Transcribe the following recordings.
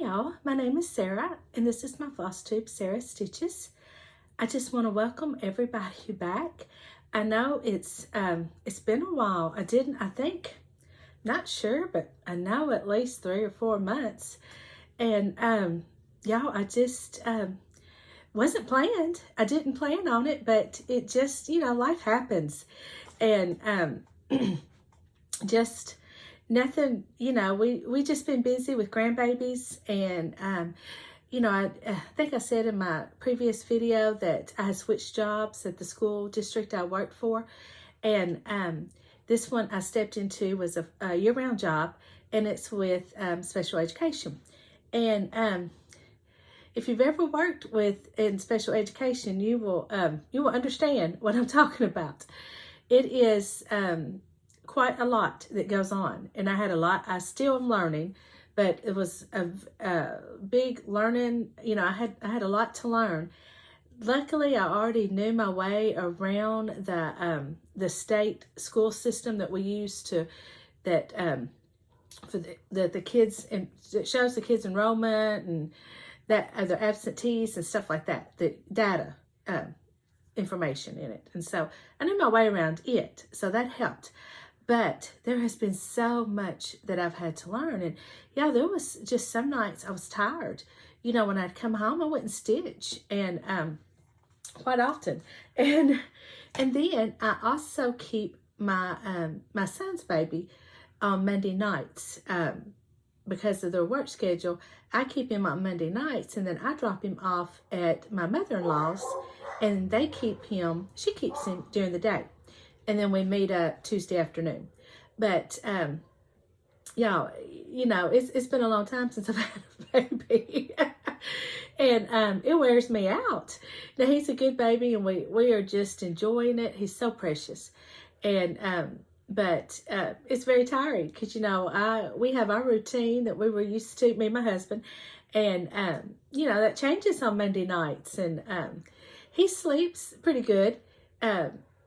y'all, my name is Sarah and this is my Flosstube, Sarah Stitches. I just want to welcome everybody back. I know it's been a while. Not sure, but I know at least 3 or 4 months. And y'all, I just wasn't planned. I didn't plan on it, but it just, life happens. And just nothing, we just been busy with grandbabies. And I think I said in my previous video that I had switched jobs at the school district I worked for. And this one I stepped into was a year-round job, and it's with special education. And if you've ever worked in special education, you will understand what I'm talking about. It is quite a lot that goes on, and I had a lot. I still am learning, but it was a big learning. I had a lot to learn. Luckily, I already knew my way around the state school system that we use for the kids, and it shows the kids' enrollment and that their absentees and stuff like that. The data information in it, and so I knew my way around it, so that helped. But there has been so much that I've had to learn. And yeah, there was just some nights I was tired. When I'd come home, I wouldn't stitch, and quite often. And then I also keep my my son's baby on Monday nights because of their work schedule. I keep him on Monday nights, and then I drop him off at my mother-in-law's, and she keeps him during the day. And then we meet up Tuesday afternoon. But, y'all, it's been a long time since I've had a baby. And it wears me out. Now, he's a good baby, and we are just enjoying it. He's so precious. And, but it's very tiring because, we have our routine that we were used to, me and my husband. And, that changes on Monday nights. And he sleeps pretty good.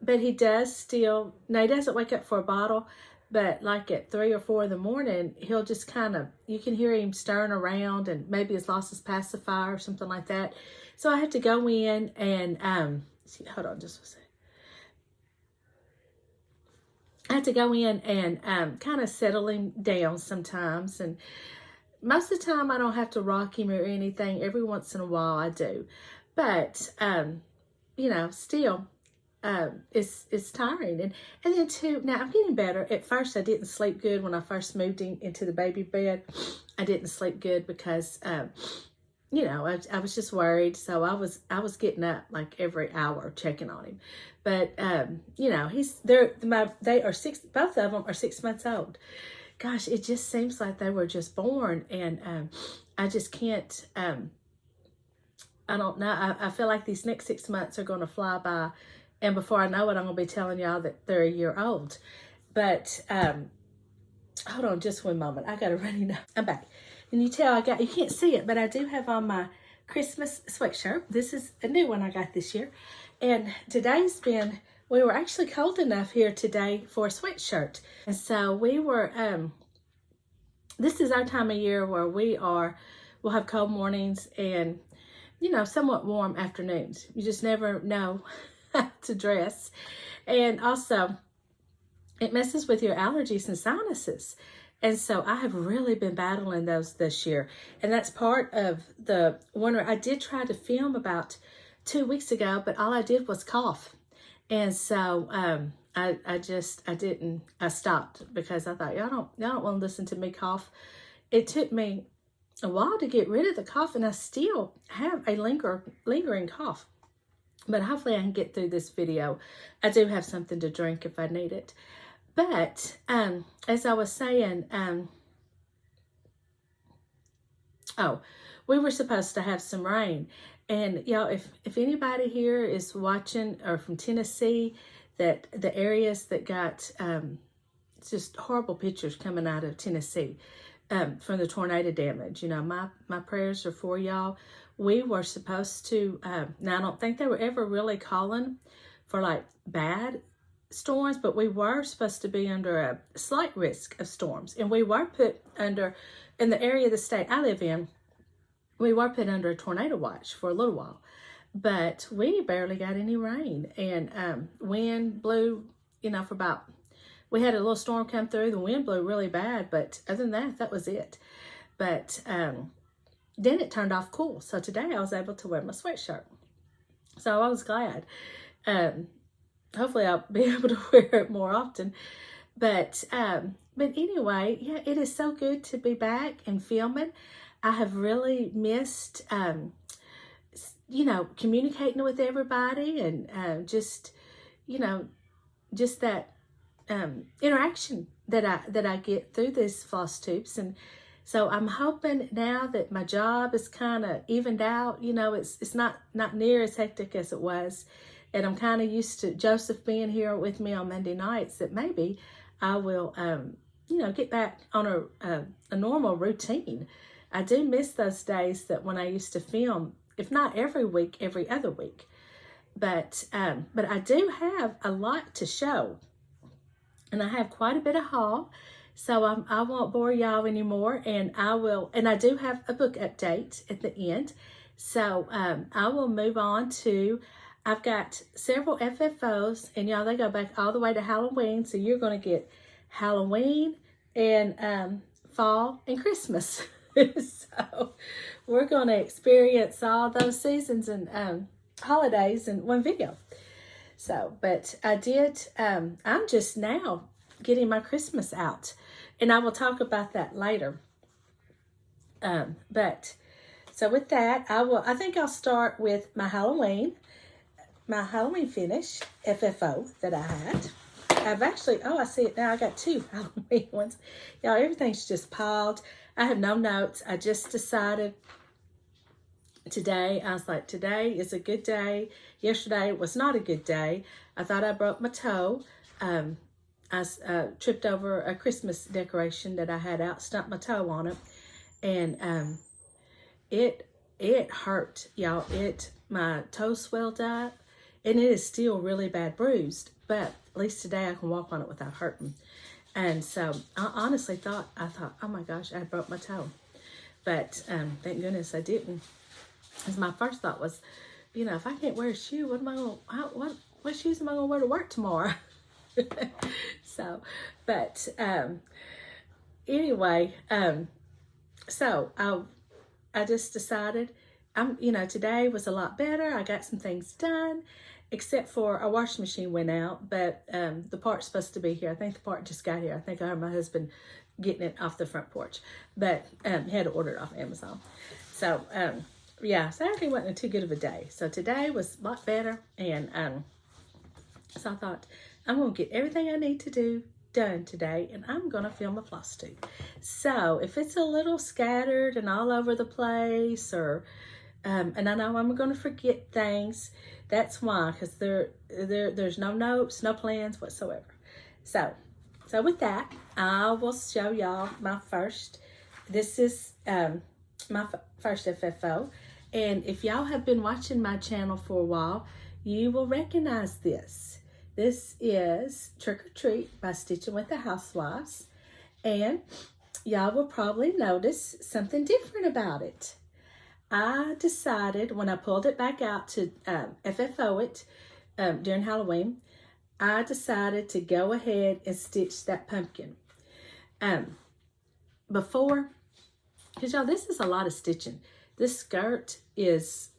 But he does still, now he doesn't wake up for a bottle, but like at 3 or 4 in the morning, he'll just you can hear him stirring around, and maybe he's lost his pacifier or something like that. So I have to go in and, hold on just a second. I have to go in and kind of settle him down sometimes. And most of the time I don't have to rock him or anything. Every once in a while I do. But, still, it's tiring. And then too, now I'm getting better. At first I didn't sleep good when I first moved into the baby bed. I didn't sleep good because I was just worried. So I was getting up like every hour checking on him. But both of them are 6 months old. Gosh, it just seems like they were just born, and I just can't I don't know. I feel like these next 6 months are going to fly by. And before I know it, I'm going to be telling y'all that they're a year old. But, hold on just one moment. I got to run in. I'm back. And you can't see it, but I do have on my Christmas sweatshirt. This is a new one I got this year. And we were actually cold enough here today for a sweatshirt. And so this is our time of year where we'll have cold mornings and, somewhat warm afternoons. You just never know to dress. And also it messes with your allergies and sinuses, and so I have really been battling those this year. And that's part of the wonder. I did try to film about 2 weeks ago, but all I did was cough. And so I stopped because I thought, y'all don't want to listen to me cough. It took me a while to get rid of the cough, and I still have a lingering cough. But hopefully I can get through this video. I do have something to drink if I need it. But as I was saying, we were supposed to have some rain. And y'all, if anybody here is watching or from Tennessee, that the areas that got just horrible pictures coming out of Tennessee from the tornado damage, my prayers are for y'all. We were supposed to, now I don't think they were ever really calling for like bad storms, but we were supposed to be under a slight risk of storms. And we were put under, in the area of the state I live in, we were put under a tornado watch for a little while, but we barely got any rain, and wind blew, for about, we had a little storm come through. The wind blew really bad, but other than that, that was it. But then it turned off cool. So today I was able to wear my sweatshirt. So I was glad. Hopefully I'll be able to wear it more often. But anyway, yeah, it is so good to be back and filming. I have really missed, communicating with everybody, and just that interaction that I get through this Flosstubes. And so I'm hoping now that my job is kind of evened out. It's not near as hectic as it was, and I'm kind of used to Joseph being here with me on Monday nights, that maybe I will get back on a normal routine. I do miss those days that when I used to film, if not every week, every other week. But I do have a lot to show, and I have quite a bit of haul, so I won't bore y'all anymore. And I do have a book update at the end, so I will move on to. I've got several FFOs, and y'all, they go back all the way to Halloween, so you're going to get Halloween and fall and Christmas. So we're going to experience all those seasons and holidays in one video. So, but I did, I'm just now getting my Christmas out, and I will talk about that later. But so with that, I think I'll start with my Halloween finish FFO that I had. I've actually, I see it now. I got 2 Halloween ones. Y'all, everything's just piled. I have no notes. I just decided today, I was like, today is a good day. Yesterday was not a good day. I thought I broke my toe. I tripped over a Christmas decoration that I had out, stumped my toe on it. And it hurt, y'all. My toe swelled up, and it is still really bad bruised. But at least today I can walk on it without hurting. And so I honestly thought, oh my gosh, I broke my toe. But thank goodness I didn't. Because my first thought was, if I can't wear a shoe, what shoes am I going to wear to work tomorrow? So, but anyway, so I just decided, today was a lot better. I got some things done, except for our washing machine went out, but the part's supposed to be here. I think the part just got here. I think I heard my husband getting it off the front porch, but he had to order it off Amazon. So, yeah, Saturday wasn't too good of a day. So today was a lot better, and so I thought, I'm going to get everything I need to do done today, and I'm going to film a Flosstube. So if it's a little scattered and all over the place, or and I know I'm going to forget things, that's why, because there's no notes, no plans whatsoever. So with that, I will show y'all my first. This is my first FFO, and if y'all have been watching my channel for a while, you will recognize this. This is Trick or Treat by Stitching with the Housewives, and y'all will probably notice something different about it. I decided when I pulled it back out to FFO it during Halloween, I decided to go ahead and stitch that pumpkin. Before, because y'all, this is a lot of stitching. This skirt is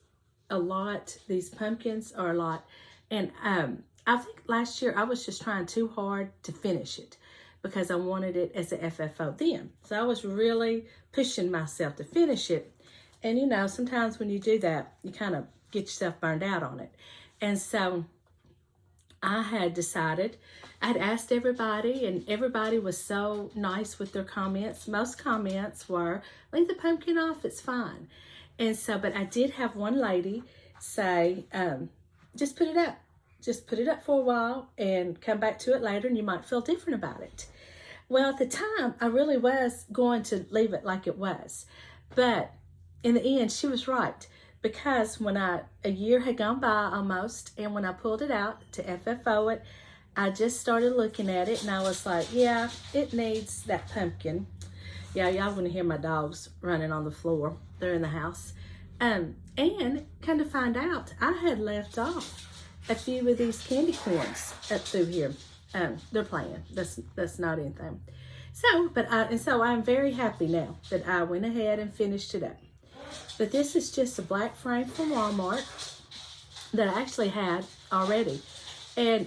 a lot. These pumpkins are a lot. And I think last year I was just trying too hard to finish it because I wanted it as a FFO then. So I was really pushing myself to finish it. And sometimes when you do that, you kind of get yourself burned out on it. And so I had decided, I'd asked everybody, and everybody was so nice with their comments. Most comments were, leave the pumpkin off, it's fine. And so, but I did have one lady say, just put it up. Just put it up for a while and come back to it later, and you might feel different about it. Well, at the time, I really was going to leave it like it was. But in the end, she was right. Because when a year had gone by almost, and when I pulled it out to FFO it, I just started looking at it, and I was like, yeah, it needs that pumpkin. Yeah, y'all gonna hear my dogs running on the floor. they're in the house. And kind of find out, I had left off a few of these candy corns up through here. They're playing. That's not anything. So I'm very happy now that I went ahead and finished it up. But this is just a black frame from Walmart that I actually had already. And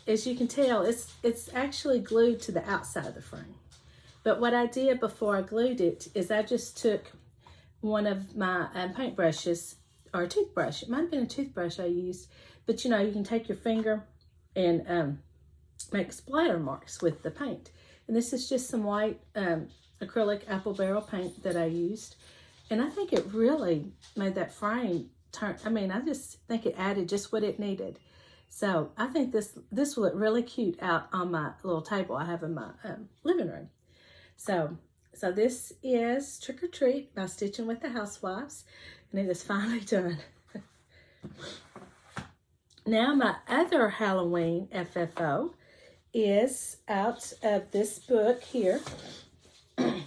as you can tell, it's actually glued to the outside of the frame. But what I did before I glued it is I just took one of my paint brushes, or a toothbrush. It might have been a toothbrush I used. But you know, you can take your finger and make splatter marks with the paint. And this is just some white acrylic apple barrel paint that I used. And I think it really made that frame turn. I mean, I just think it added just what it needed. So I think this will look really cute out on my little table I have in my living room. So this is Trick or Treat by Stitching with the Housewives. And it is finally done. Now my other Halloween FFO is out of this book here. And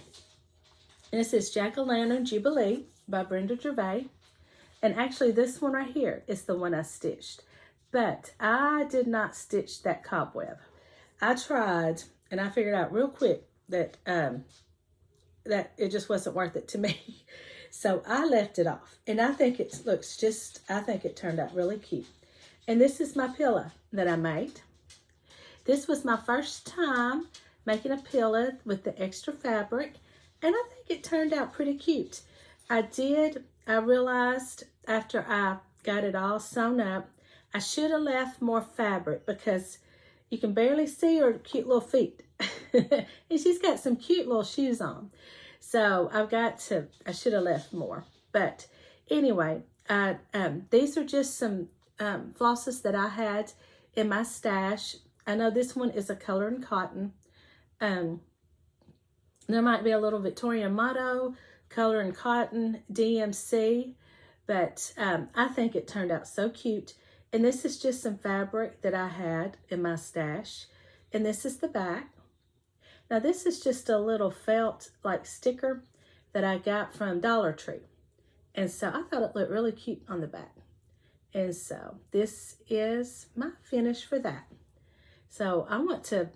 it says Jack-O-Lantern Jubilee by Brenda Gervais. And actually this one right here is the one I stitched. But I did not stitch that cobweb. I tried, and I figured out real quick that that it just wasn't worth it to me. So I left it off. And I think it looks I think it turned out really cute. And this is my pillow that I made. This was my first time making a pillow with the extra fabric. And I think it turned out pretty cute. I realized after I got it all sewn up, I should have left more fabric because you can barely see her cute little feet. And she's got some cute little shoes on. So I should have left more. But anyway, these are just some flosses that I had in my stash. I know this one is a color and cotton. There might be a little Victorian motto, color and cotton, DMC. But I think it turned out so cute. And this is just some fabric that I had in my stash. And this is the back. Now this is just a little felt like sticker that I got from Dollar Tree. And so I thought it looked really cute on the back. And so this is my finish for that. So I want to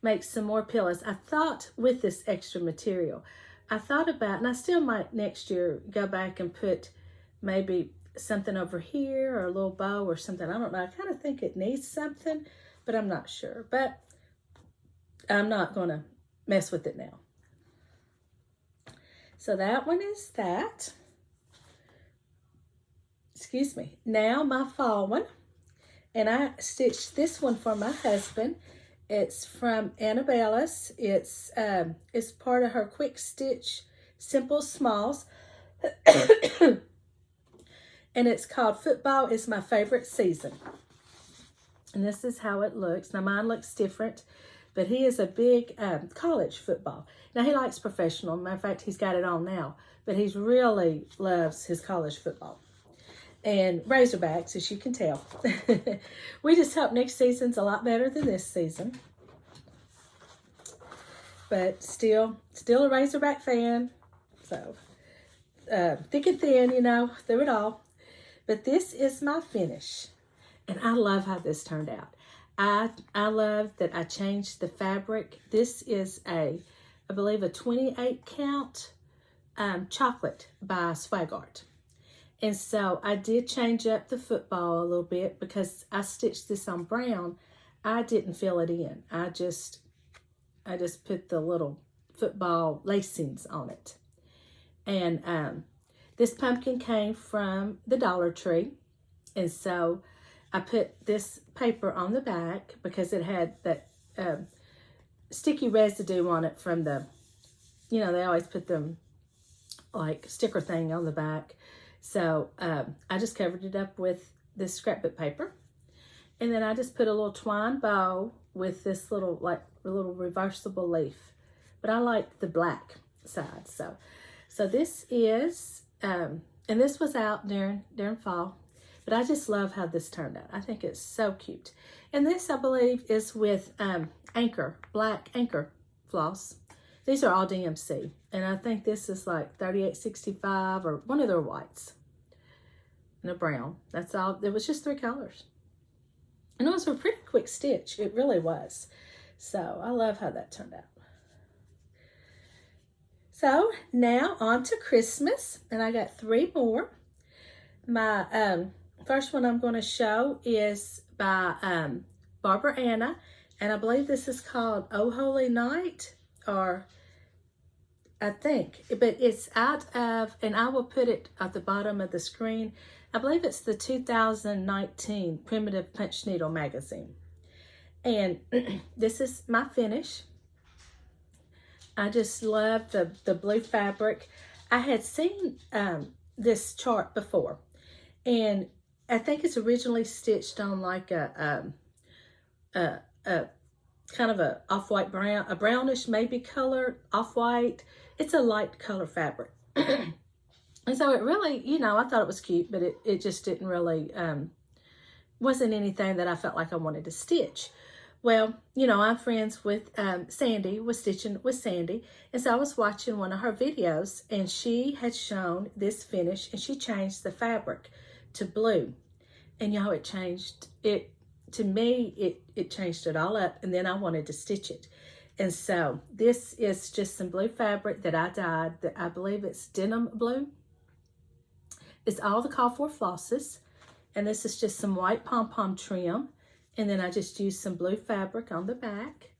make some more pillows. I thought with this extra material, I thought about, and I still might next year go back and put maybe something over here or a little bow or something. I don't know. I kind of think it needs something, but I'm not sure. But I'm not going to mess with it now. So that one is that. Excuse me. Now my fall one. And I stitched this one for my husband. It's from Annabella's. It's part of her Quick Stitch Simple Smalls. And it's called Football is My Favorite Season. And this is how it looks. Now mine looks different, but he is a big college football. Now he likes professional. Matter of fact, he's got it on now, but he really loves his college football. And Razorbacks, as you can tell. We just hope next season's a lot better than this season. But still a Razorback fan. So, thick and thin, you know, through it all. But this is my finish. And I love how this turned out. I love that I changed the fabric. This is I believe a 28 count chocolate by Swag Art. And so I did change up the football a little bit because I stitched this on brown. I didn't fill it in. I just put the little football lacings on it. And this pumpkin came from the Dollar Tree. And so I put this paper on the back because it had that sticky residue on it from the, you know, they always put them like sticker thing on the back. So I just covered it up with this scrapbook paper. And then I just put a little twine bow with this little, like a little reversible leaf. But I like the black side. So this is, and this was out during fall. But I just love how this turned out. I think it's so cute. And this, I believe, is with Anchor, black Anchor floss. These are all DMC. And I think this is like 3865 or one of their whites. And a brown. That's all. It was just 3 colors. And it was a pretty quick stitch. It really was. So I love how that turned out. So now on to Christmas. And I got 3 more. My first one I'm going to show is by Barbara Anna. And I believe this is called Oh Holy Night. Or I think. But it's out of, and I will put it at the bottom of the screen. I believe it's the 2019 Primitive Punch Needle magazine. And this is my finish. I just love the blue fabric. I had seen this chart before. And I think it's originally stitched on like a kind of a off-white brown, a brownish maybe color, off-white. It's a light color fabric. And so it really, you know, I thought it was cute, but it just didn't really, wasn't anything that I felt like I wanted to stitch. Well, you know, I'm friends with Sandy, was stitching with Sandy. And so I was watching one of her videos and she had shown this finish and she changed the fabric to blue. And y'all, it changed it, to me, it changed it all up, and then I wanted to stitch it. And so this is just some blue fabric that I dyed, that I believe it's denim blue. It's all the call for flosses. And this is just some white pom-pom trim. And then I just used some blue fabric on the back.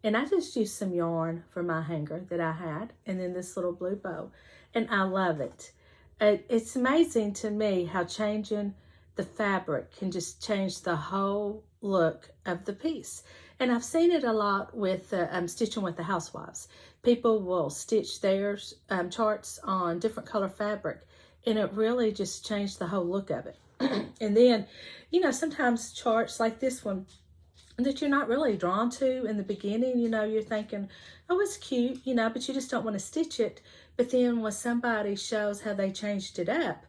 And I just used some yarn for my hanger that I had. And then this little blue bow. And I love it. It's amazing to me how changing the fabric can just change the whole look of the piece. And I've seen it a lot with stitching with the housewives. People will stitch their charts on different color fabric, and it really just changed the whole look of it. And then, you know, sometimes charts like this one that you're not really drawn to in the beginning, you know, you're thinking, oh, it's cute, you know, but you just don't want to stitch it. But then when somebody shows how they changed it up,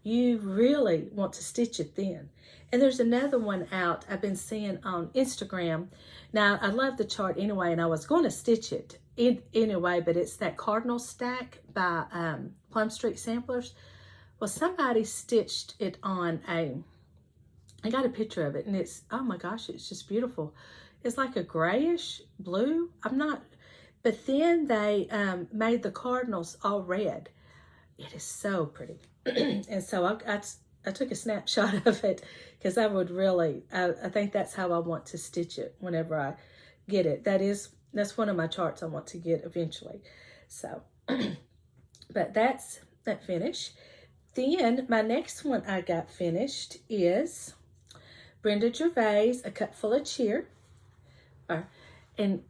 you really want to stitch it then. And there's another one out I've been seeing on Instagram. Now, I love the chart anyway, and I was going to stitch it anyway, but it's that Cardinal Stack by Plum Street Samplers. Well, somebody stitched it on I got a picture of it, and it's, oh my gosh, it's just beautiful. It's like a grayish blue. But then they made the cardinals all red. It is so pretty. And so I took a snapshot of it because I would really, I think that's how I want to stitch it whenever I get it. That's one of my charts I want to get eventually. So, but that's that finish. Then my next one I got finished is Brenda Gervais, A Cup Full of Cheer. And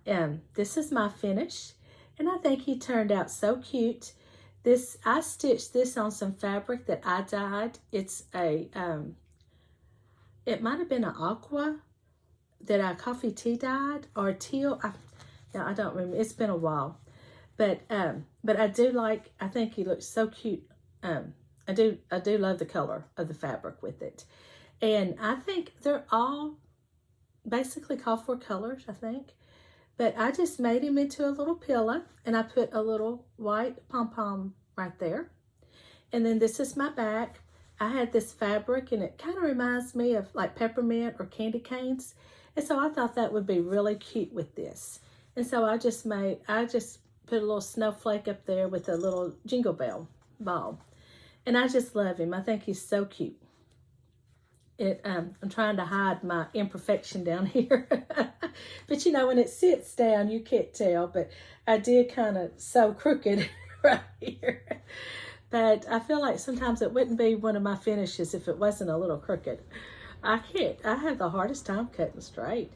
this is my finish. And I think he turned out so cute. I stitched this on some fabric that I dyed. It's a, it might have been an aqua that I coffee tea dyed, or teal. I don't remember. It's been a while. But I do like, I think he looks so cute. I do love the color of the fabric with it. And I think they're all basically call for colors, I think. But I just made him into a little pillow, and I put a little white pom-pom right there. And then this is my back. I had this fabric, and it kind of reminds me of like peppermint or candy canes. And so I thought that would be really cute with this. And so I just put a little snowflake up there with a little jingle bell ball. And I just love him. I think he's so cute. I'm trying to hide my imperfection down here. But you know, when it sits down, you can't tell. But I did kind of sew crooked right here. But I feel like sometimes it wouldn't be one of my finishes if it wasn't a little crooked. I have the hardest time cutting straight.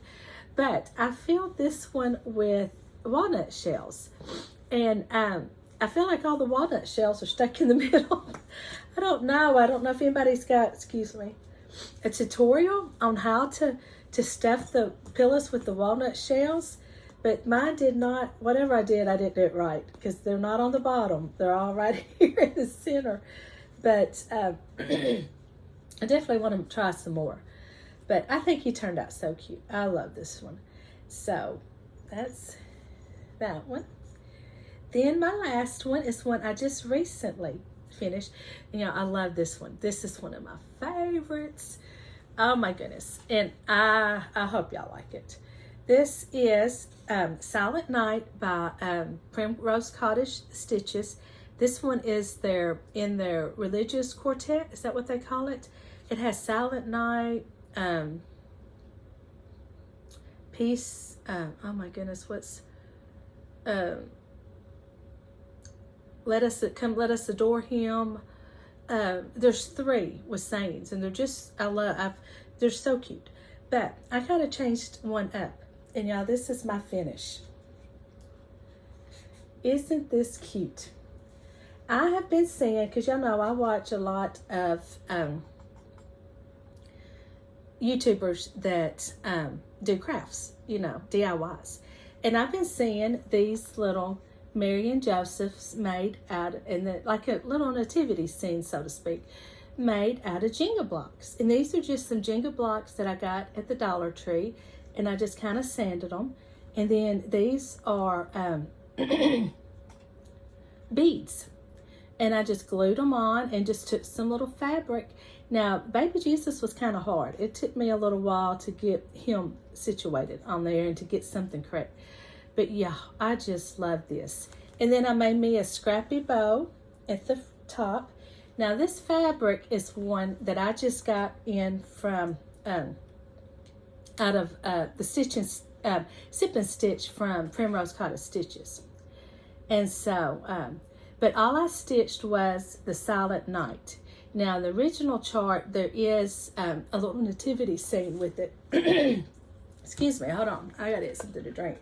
But I filled this one with walnut shells. And I feel like all the walnut shells are stuck in the middle. I don't know if anybody's got, excuse me, a tutorial on how to stuff the pillows with the walnut shells, but mine did not. Whatever I didn't do it right, because they're not on the bottom. They're all right here in the center. But I definitely want to try some more. But I think he turned out so cute. I love this one. So that's that one. Then my last one is one I just recently finished. You know, I love this one. This is one of my favorites. Oh my goodness. And I hope y'all like it. This is Silent Night by Primrose Cottage Stitches. This one is in their religious quartet. Is that what they call it? It has Silent Night, Peace. Oh my goodness, what's let us adore Him. There's 3 with sayings, and they're just they're so cute. But I kind of changed one up, and y'all, this is my finish. Isn't this cute? I have been seeing, because y'all know I watch a lot of YouTubers that do crafts, you know, DIYs. And I've been seeing these little Mary and Joseph's made out, like a little nativity scene, so to speak, made out of Jenga blocks. And these are just some Jenga blocks that I got at the Dollar Tree, and I just kind of sanded them. And then these are beads. And I just glued them on and just took some little fabric. Now, Baby Jesus was kind of hard. It took me a little while to get him situated on there and to get something correct. But yeah, I just love this. And then I made me a scrappy bow at the top. Now, this fabric is one that I just got in from, out of the Sip and Stitch from Primrose Cottage Stitches. And so, but all I stitched was the Silent Night. Now, in the original chart, there is a little nativity scene with it. Excuse me, hold on. I gotta get something to drink.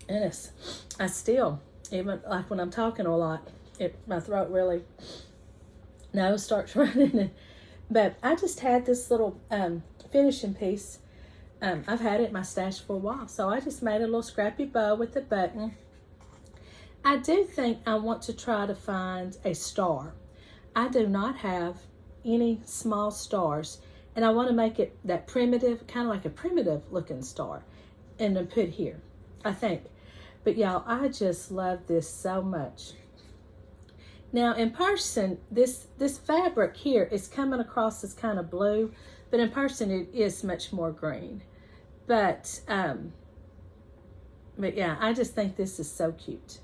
Goodness, I still, even like when I'm talking a lot, my throat really, nose starts running. But I just had this little finishing piece. I've had it in my stash for a while, so I just made a little scrappy bow with a button. I do think I want to try to find a star. I do not have any small stars, and I want to make it that primitive, kind of like a primitive looking star, and then put here, I think. But y'all, I just love this so much. Now in person, this fabric here is coming across as kind of blue, but in person it is much more green. But yeah, I just think this is so cute.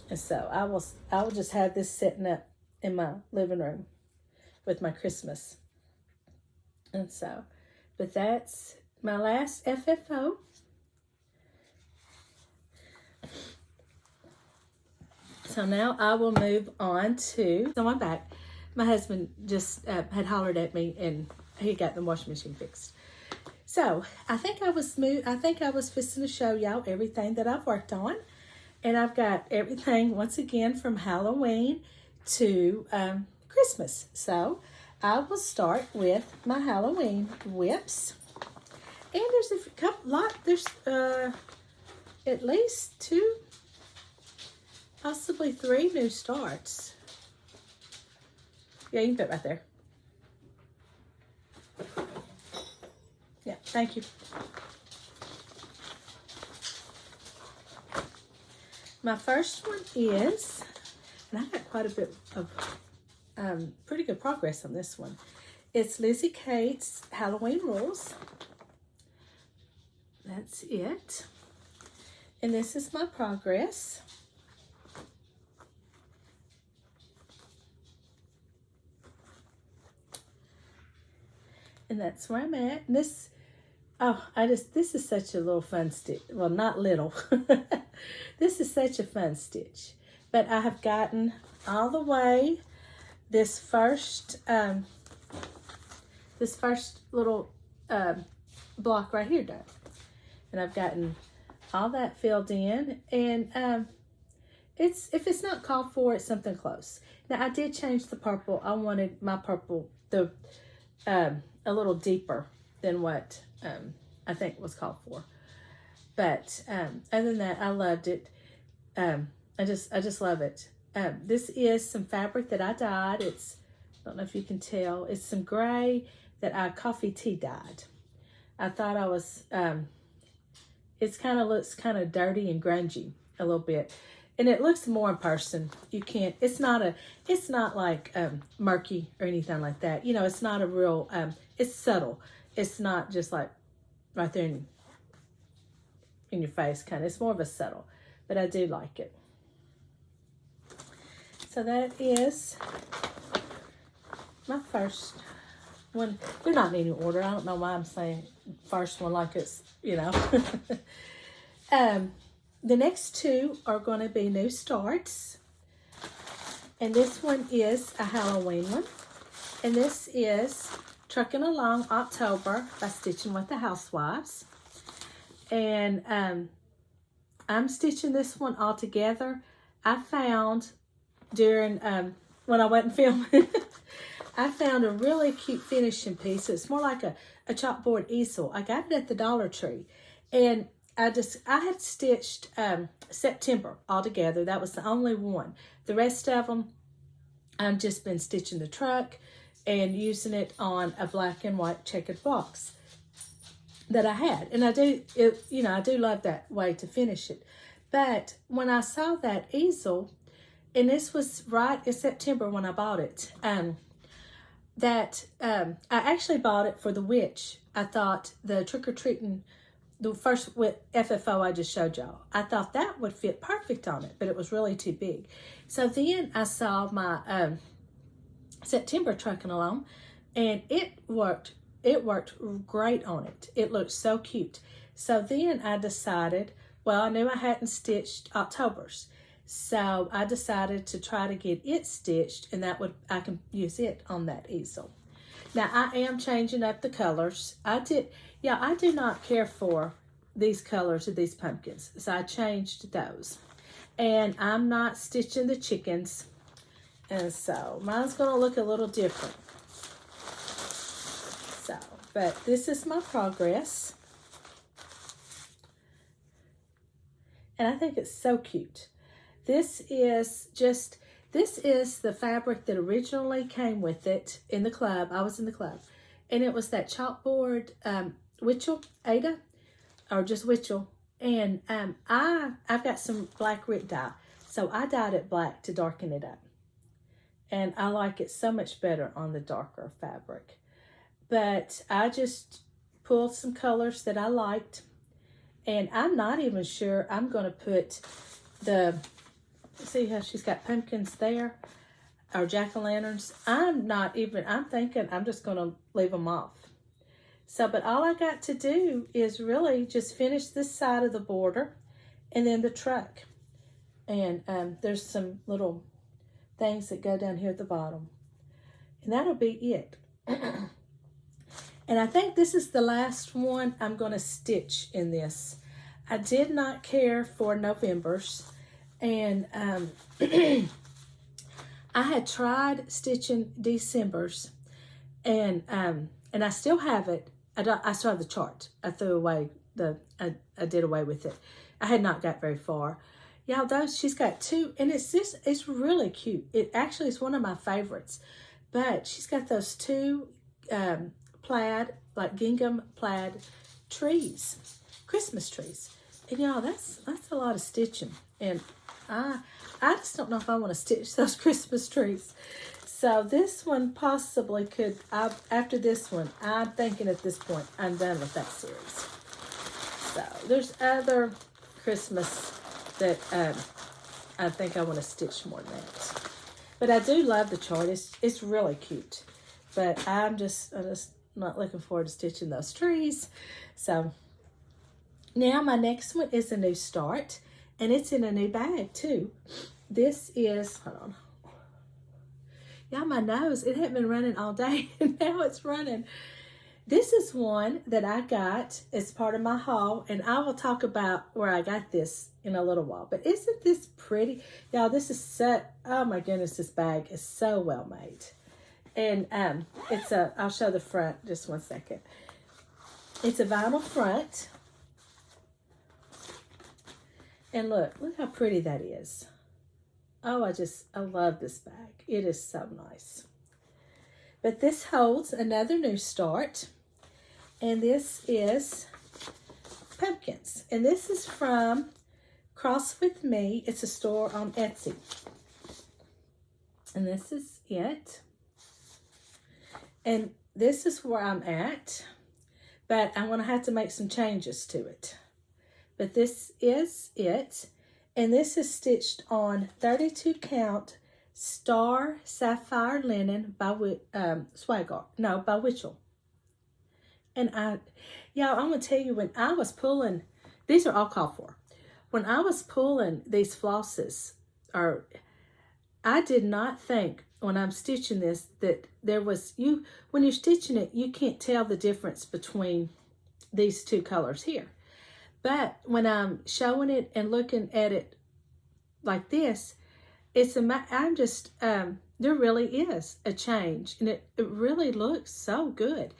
And so I will just have this sitting up in my living room with my Christmas. And so, but that's my last FFO. So now I will move on to, so I'm back. My husband just had hollered at me and he got the washing machine fixed. So I think I was fixing to show y'all everything that I've worked on. And I've got everything, once again, from Halloween to Christmas. So I will start with my Halloween whips. And there's a couple, there's at least 2, possibly 3 new starts. Yeah, you can put it right there. Yeah, thank you. My first one is, and I got quite a bit of pretty good progress on this one. It's Lizzie Kate's Halloween Rules. That's it. And this is my progress. And that's where I'm at. And this, this is such a little fun stitch. Well, not little. This is such a fun stitch. But I have gotten all the way this first little block right here done. And I've gotten all that filled in. And if it's not called for, it's something close. Now, I did change the purple. I wanted my purple a little deeper than what I think was called for. But other than that, I loved it. I just love it. This is some fabric that I dyed. I don't know if you can tell. It's some gray that I coffee tea dyed. I thought I was, it kind of looks kind of dirty and grungy a little bit. And it looks more in person. You can't, it's not like murky or anything like that. You know, it's not a real, it's subtle. It's not just like right there in your face kind of. It's more of a subtle, but I do like it. So that is my first one. They're not in any order. I don't know why I'm saying first one like it's, you know. The next two are going to be new starts. And this one is a Halloween one. And this is Trucking Along October by Stitching with the Housewives. And I'm stitching this one all together. I found during, when I wasn't filming, I found a really cute finishing piece. It's more like a chalkboard easel. I got it at the Dollar Tree. And I had stitched September all together. That was the only one. The rest of them, I've just been stitching the truck and using it on a black and white checkered box that I had. And I do love that way to finish it. But when I saw that easel, and this was right in September when I bought it, I actually bought it for the witch. I thought the trick-or-treating, the first with FFO I just showed y'all, I thought that would fit perfect on it, but it was really too big. So then I saw my September Trucking Along, and it worked great on it. It looked so cute. So then I decided, well, I knew I hadn't stitched October's. So I decided to try to get it stitched, and I can use it on that easel. Now I am changing up the colors. I do not care for these colors of these pumpkins, so I changed those. And I'm not stitching the chickens, and so mine's gonna look a little different. So, but this is my progress. And I think it's so cute. This is the fabric that originally came with it in the club. I was in the club. And it was that chalkboard Witchell, Ada, or just Witchell. And I've got some black Rit dye. So I dyed it black to darken it up. And I like it so much better on the darker fabric. But I just pulled some colors that I liked. And I'm not even sure I'm going to put see how she's got pumpkins there, or jack-o'-lanterns. I'm thinking I'm just going to leave them off. So, but all I got to do is really just finish this side of the border and then the truck. And there's some little things that go down here at the bottom. And that'll be it. And I think this is the last one I'm going to stitch in this. I did not care for November's. And I had tried stitching December's, and I still have it. I still have the chart. I threw away I did away with it. I had not got very far. Y'all, she's got two, and it's really cute. It actually is one of my favorites. But she's got those two plaid, like gingham plaid trees, Christmas trees. And y'all, that's a lot of stitching. And I just don't know if I want to stitch those Christmas trees. So this one possibly could, after this one, I'm thinking at this point, I'm done with that series. So there's other Christmas that I think I want to stitch more than that. But I do love the chart. It's really cute. But I'm just not looking forward to stitching those trees. So now my next one is a new start. And it's in a new bag too. This is, hold on. Y'all, my nose, it hadn't been running all day. And now it's running. This is one that I got as part of my haul. And I will talk about where I got this in a little while. But isn't this pretty? Y'all, this is so, oh my goodness, this bag is so well made. And I'll show the front just one second. It's a vinyl front. And look how pretty that is. Oh, I love this bag. It is so nice. But this holds another new start. And this is pumpkins. And this is from Cross With Me. It's a store on Etsy. And this is it. And this is where I'm at. But I'm going to have to make some changes to it. But this is it. And this is stitched on 32 count Star Sapphire Linen by by Witchell. And y'all, I'm going to tell you, when I was pulling, these are all called for. When I was pulling these flosses, I did not think when I'm stitching this that there was, when you're stitching it, you can't tell the difference between these two colors here. But when I'm showing it and looking at it like this, there really is a change, and it really looks so good.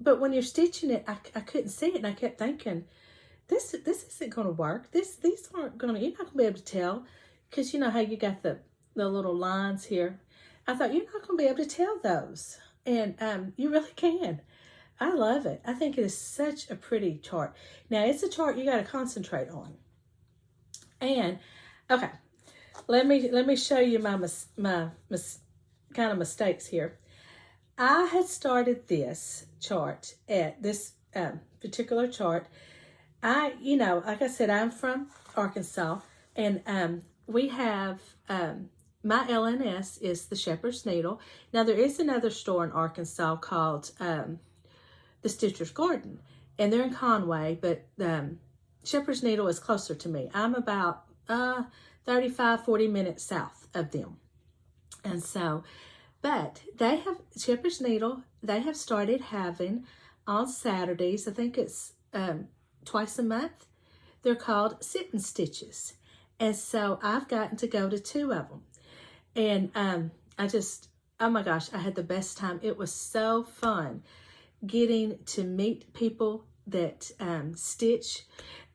But when you're stitching it, I couldn't see it, and I kept thinking, this isn't going to work. These aren't going to, you're not going to be able to tell, because you know how you got the little lines here. I thought, you're not going to be able to tell those, and you really can. I love it. I think it is such a pretty chart. Now, it's a chart you got to concentrate on. And, okay, let me show you my kind of mistakes here. I had started this chart at this particular chart. Like I said, I'm from Arkansas, and we have, my LNS is the Shepards Needle. Now, there is another store in Arkansas called the Stitcher's Garden, and they're in Conway, but Shepards Needle is closer to me. I'm about 35-40 minutes south of them. And so, but they have, Shepards Needle, they have started having on Saturdays, I think it's twice a month, they're called sit and stitches. And so I've gotten to go to 2 of them. And oh my gosh, I had the best time. It was so fun getting to meet people that stitch.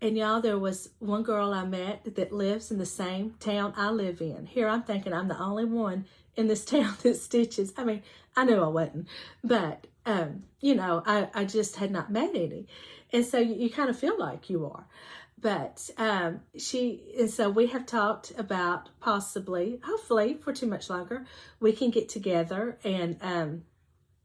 And y'all, there was one girl I met that lives in the same town I live in. Here I'm thinking I'm the only one in this town that stitches. I mean, I knew I wasn't, but I just had not met any. And so you kind of feel like you are. But and so we have talked about possibly, hopefully for too much longer, we can get together and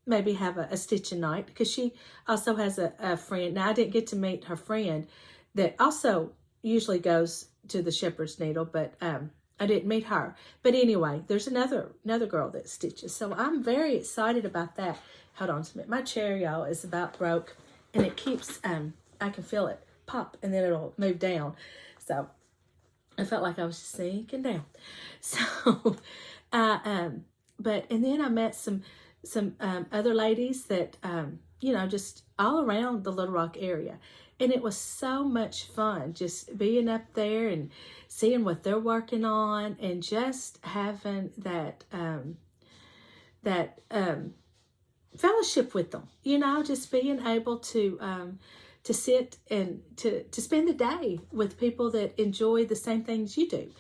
maybe have a stitching night, because she also has a friend. Now, I didn't get to meet her friend that also usually goes to the Shepards Needle, but I didn't meet her. But anyway, there's another girl that stitches. So I'm very excited about that. Hold on a minute. My chair, y'all, is about broke, and it keeps, I can feel it pop, and then it'll move down. So I felt like I was just sinking down. So, and then I met some other ladies that, just all around the Little Rock area. And it was so much fun just being up there and seeing what they're working on, and just having that fellowship with them, just being able to sit and to spend the day with people that enjoy the same things you do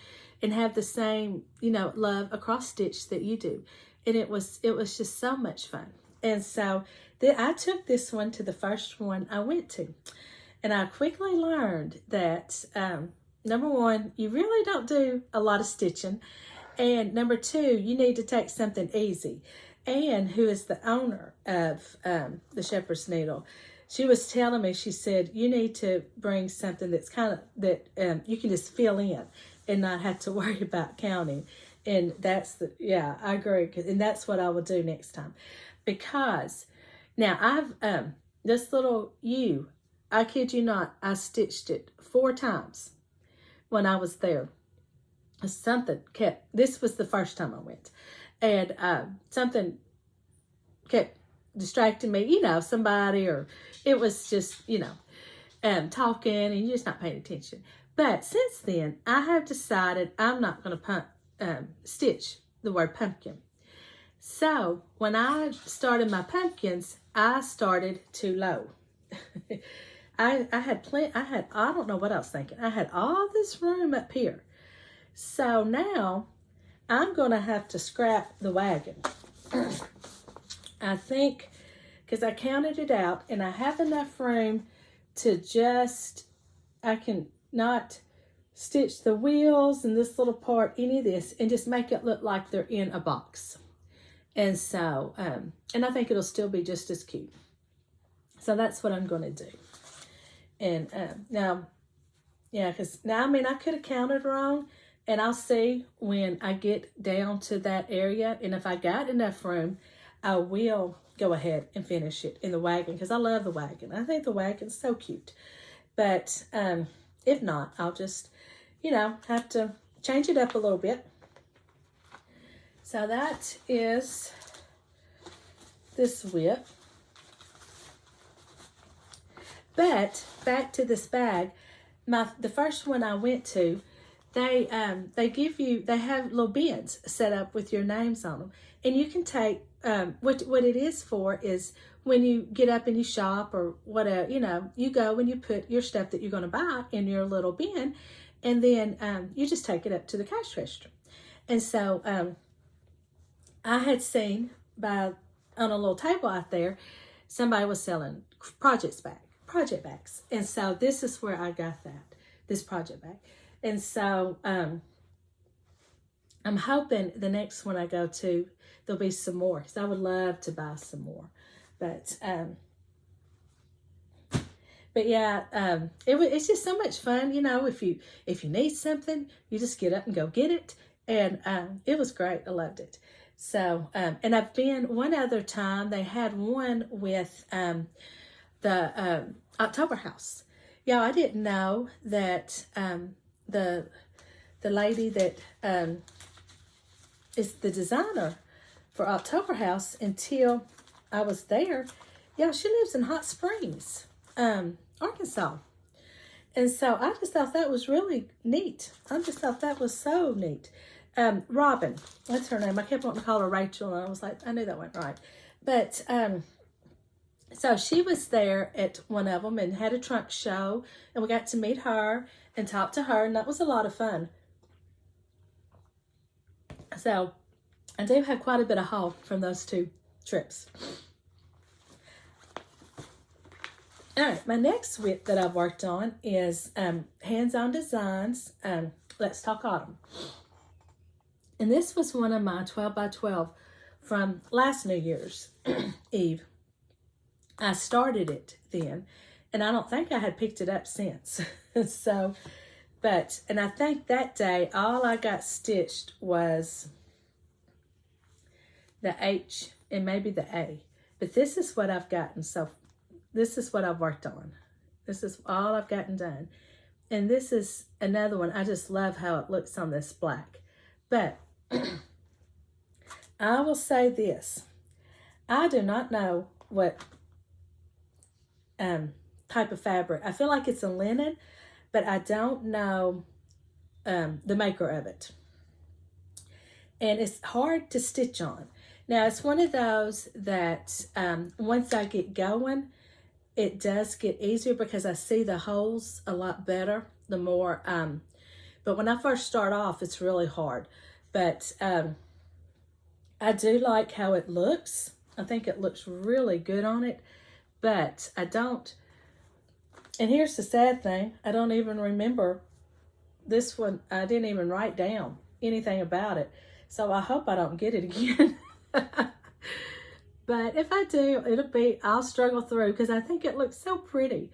and have the same, love across stitch that you do. And it was just so much fun. And so I took this one to the first one I went to. And I quickly learned that, number one, you really don't do a lot of stitching. And number two, you need to take something easy. Anne, who is the owner of the Shepards Needle, she was telling me, she said, you need to bring something that's kind of, that you can just fill in and not have to worry about counting. And that's I agree. And that's what I will do next time. Because now I've, this little I kid you not, I stitched it 4 times when I was there. This was the first time I went. And something kept distracting me, somebody, or it was just, talking and you're just not paying attention. But since then, I have decided I'm not going to stitch the word pumpkin. So when I started my pumpkins, I started too low. I don't know what I was thinking. I had all this room up here. So now I'm going to have to scrap the wagon. I think, because I counted it out and I have enough room to just, I can not stitch the wheels and this little part, any of this, and just make it look like they're in a box. And so, and I think it'll still be just as cute. So that's what I'm going to do. And now, yeah, because now, I mean, I could have counted wrong, and I'll see when I get down to that area. And if I got enough room, I will go ahead and finish it in the wagon, because I love the wagon. I think the wagon's so cute. But if not, I'll just, you know, have to change it up a little bit. So that is this whip. But back to this bag, the first one I went to, they have little bins set up with your names on them, and you can take what it is for is when you get up and you shop or whatever, you know, you go and you put your stuff that you're going to buy in your little bin, and then you just take it up to the cash register. And so I had seen on a little table out there, somebody was selling project bags. And so this is where I got this project bag. And so I'm hoping the next one I go to, there'll be some more, because I would love to buy some more. But yeah, it's just so much fun, you know. If you need something, you just get up and go get it. And it was great. I loved it. So, and I've been one other time, they had one with the October House. Yeah, I didn't know that the lady that is the designer for October House until I was there. Yeah, she lives in Hot Springs, Arkansas. And so I just thought that was really neat. I just thought that was so neat. Robin, that's her name. I kept wanting to call her Rachel, and I was like, I knew that wasn't right. But so she was there at one of them and had a trunk show, and we got to meet her and talk to her, and that was a lot of fun. So I do have quite a bit of haul from those two trips. All right, my next whip that I've worked on is Hands-On Designs, Let's Talk Autumn. And this was one of my 12 by 12 from last New Year's Eve. I started it then, and I don't think I had picked it up since. So, and I think that day, all I got stitched was the H and maybe the A. But this is what I've gotten. So this is what I've worked on. This is all I've gotten done. And this is another one. I just love how it looks on this black. But I will say this. I do not know what type of fabric. I feel like it's a linen, but I don't know the maker of it. And it's hard to stitch on. Now, it's one of those that once I get going, it does get easier because I see the holes a lot better the more. But when I first start off, it's really hard. But I do like how it looks. I think it looks really good on it. But I don't, and here's the sad thing, I don't even remember this one. I didn't even write down anything about it. So I hope I don't get it again. But if I do, I'll struggle through because I think it looks so pretty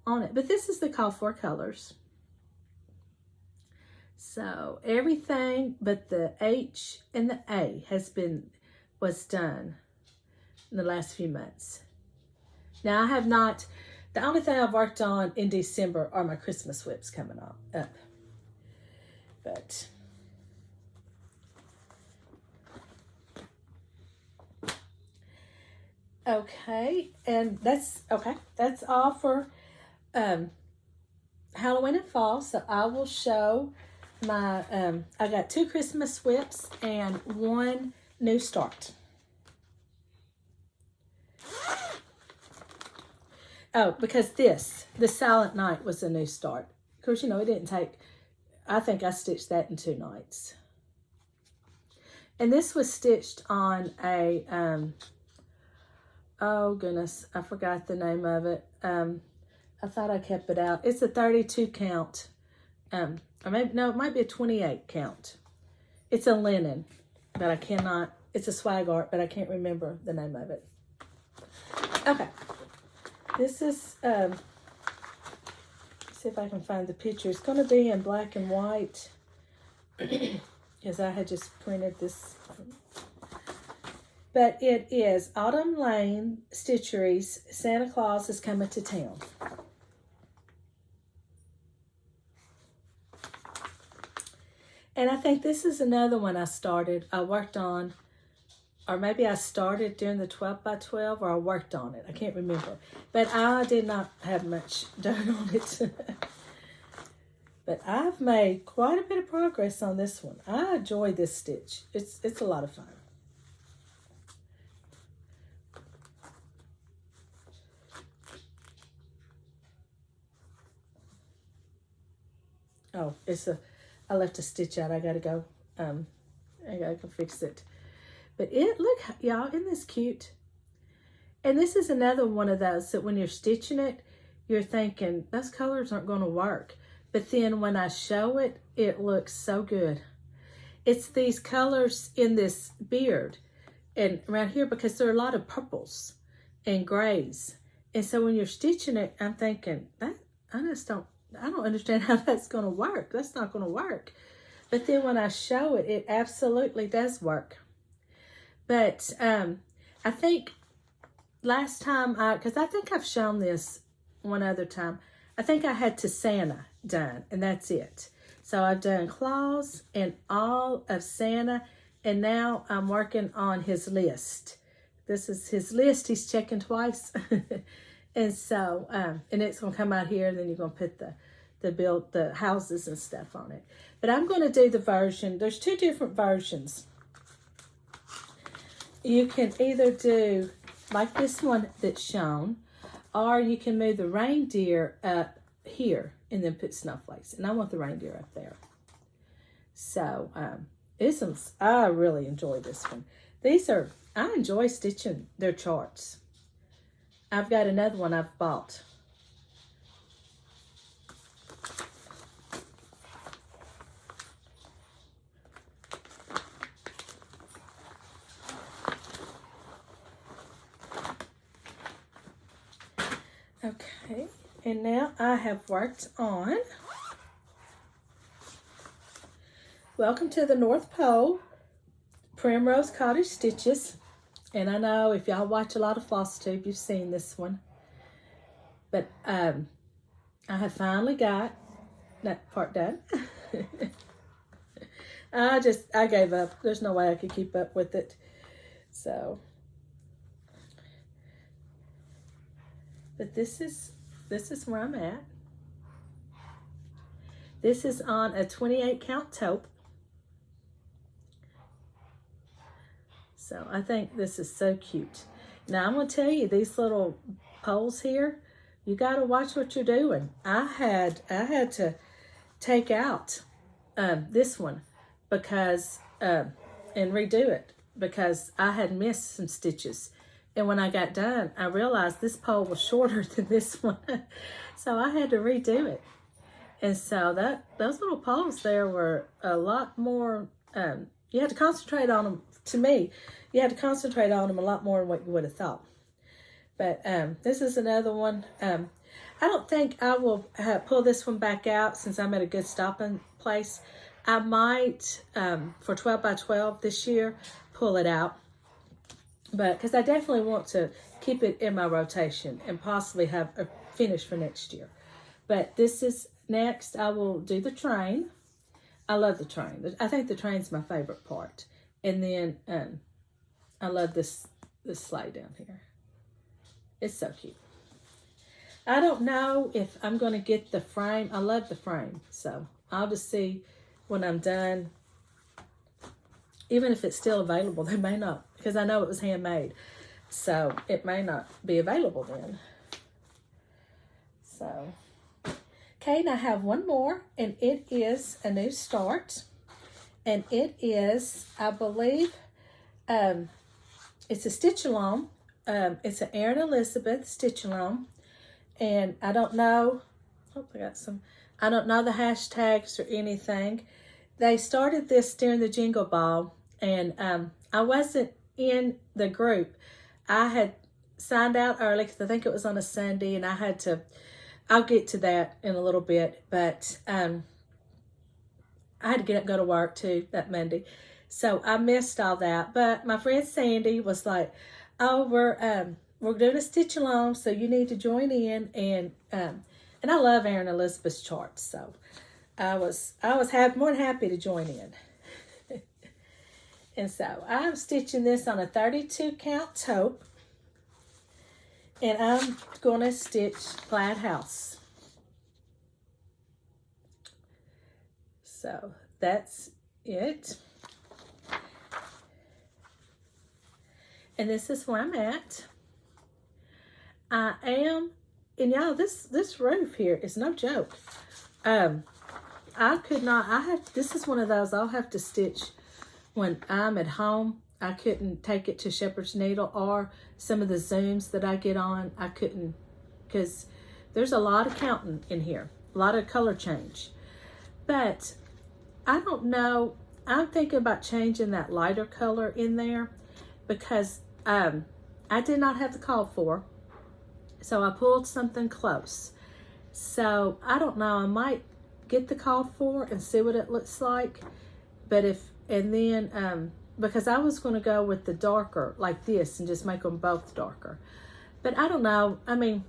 on it. But this is the call for colors. So everything but the H and the A was done in the last few months. Now I have not, the only thing I've worked on in December are my Christmas whips coming up. But okay, and that's all for Halloween and fall. So I will show my, I got 2 Christmas whips and 1 new start. Oh, because the Silent Night was a new start. Of course, you know, it didn't take, I think I stitched that in 2 nights. And this was stitched on a Oh goodness, I forgot the name of it. I thought I kept it out. It's a 32 count. Or maybe, no, it might be a 28 count. It's a linen, but I cannot, it's a swag art, but I can't remember the name of it. Okay. This is, see if I can find the picture. It's going to be in black and white, because I had just printed this. But it is Autumn Lane Stitcheries, Santa Claus is Coming to Town. And I think this is another one I worked on, or maybe I started during the 12 by 12, or I worked on it. I can't remember. But I did not have much done on it. But I've made quite a bit of progress on this one. I enjoy this stitch. It's a lot of fun. Oh, I left a stitch out. I gotta go fix it. But look, y'all, isn't this cute? And this is another one of those that when you're stitching it, you're thinking, those colors aren't gonna work. But then when I show it, it looks so good. It's these colors in this beard and around here, because there are a lot of purples and grays. And so when you're stitching it, I'm thinking, I don't understand how that's gonna work. That's not gonna work. But then when I show it, it absolutely does work. But I think last time, because I think I've shown this one other time, I think I had to Santa done, and that's it. So I've done claws and all of Santa, and now I'm working on his list. This is his list. He's checking twice. And so, and it's going to come out here, and then you're going to put the houses and stuff on it. But I'm going to do the version. There's two different versions. You can either do like this one that's shown, or you can move the reindeer up here and then put snowflakes. And I want the reindeer up there. So, I really enjoy this one. I enjoy stitching their charts. I've got another one I've bought. Okay, and now I have worked on Welcome to the North Pole, Primrose Cottage Stitches. And I know if y'all watch a lot of Flosstube, you've seen this one. But I have finally got that part done. I gave up. There's no way I could keep up with it. So, but this is where I'm at. This is on a 28 count taupe. So I think this is so cute. Now I'm going to tell you, these little poles here, you got to watch what you're doing. I had to take out this one because and redo it because I had missed some stitches. And when I got done, I realized this pole was shorter than this one. So I had to redo it. And so those little poles there were a lot more, you had to concentrate on them. To me, you had to concentrate on them a lot more than what you would have thought. But this is another one. I don't think I will pull this one back out since I'm at a good stopping place. I might, for 12 by 12 this year, pull it out. But because I definitely want to keep it in my rotation and possibly have a finish for next year. But this is next. I will do the train. I love the train. I think the train's my favorite part. And then I love this sleigh down here. It's so cute. I don't know if I'm going to get the frame. I love the frame. So I'll just see when I'm done. Even if it's still available, they may not. Because I know it was handmade. So it may not be available then. So, okay, and I have one more. And it is a new start. And it is, I believe, it's a stitch along it's an Erin Elizabeth stitch along. And I don't know, I don't know the hashtags or anything. They started this during the Jingle Ball, and I wasn't in the group. I had signed out early because I think it was on a Sunday, and I had to, I'll get to that in a little bit, but I had to get up and go to work too that Monday. So I missed all that. But my friend Sandy was like, oh, we're doing a stitch along, so you need to join in. And I love Erin Elizabeth's charts, so I was more than happy to join in. And so I'm stitching this on a 32 count taupe, and I'm gonna stitch Plaid House. So that's it. And this is where I'm at. I am, and y'all, this roof here is no joke. I could not, this is one of those I'll have to stitch when I'm at home. I couldn't take it to Shepards Needle, or some of the Zooms that I get on, I couldn't, because there's a lot of counting in here, a lot of color change. But I don't know, I'm thinking about changing that lighter color in there, because I did not have the call for, so I pulled something close. So I don't know, I might get the call for and see what it looks like. But because I was going to go with the darker like this and just make them both darker. But I don't know, I mean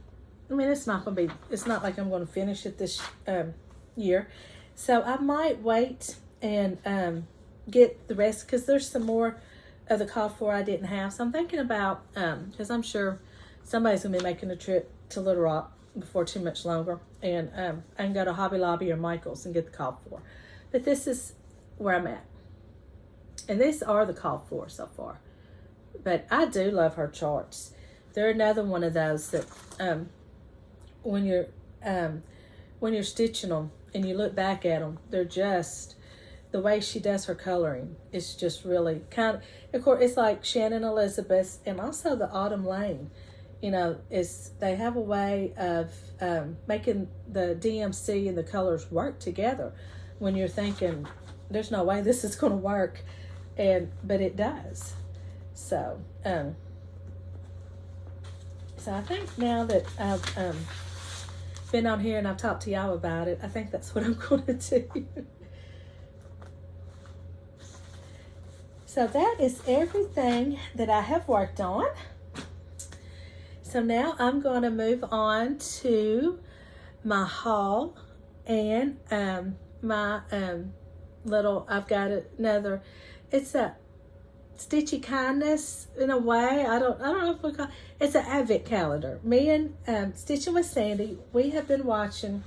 it's not like I'm going to finish it this year. So I might wait and get the rest, because there's some more of the call for I didn't have. So I'm thinking about, because I'm sure somebody's going to be making a trip to Little Rock before too much longer, and I can go to Hobby Lobby or Michael's and get the call for. But this is where I'm at, and these are the call for so far. But I do love her charts. They're another one of those that when you're stitching them and you look back at them, they're just, the way she does her coloring is just really kind of course, it's like Shannon Elizabeth and also the Autumn Lane. You know, they have a way of making the DMC and the colors work together when you're thinking, there's no way this is going to work, but it does. So, so I think now that I've been on here and I've talked to y'all about it, I think that's what I'm going to do. So that is everything that I have worked on. So now I'm going to move on to my haul and my little, I've got another, it's a Stitchy Kindness in a way. I don't know if we call it's an advent calendar. Me and Stitching with Sandy, we have been watching,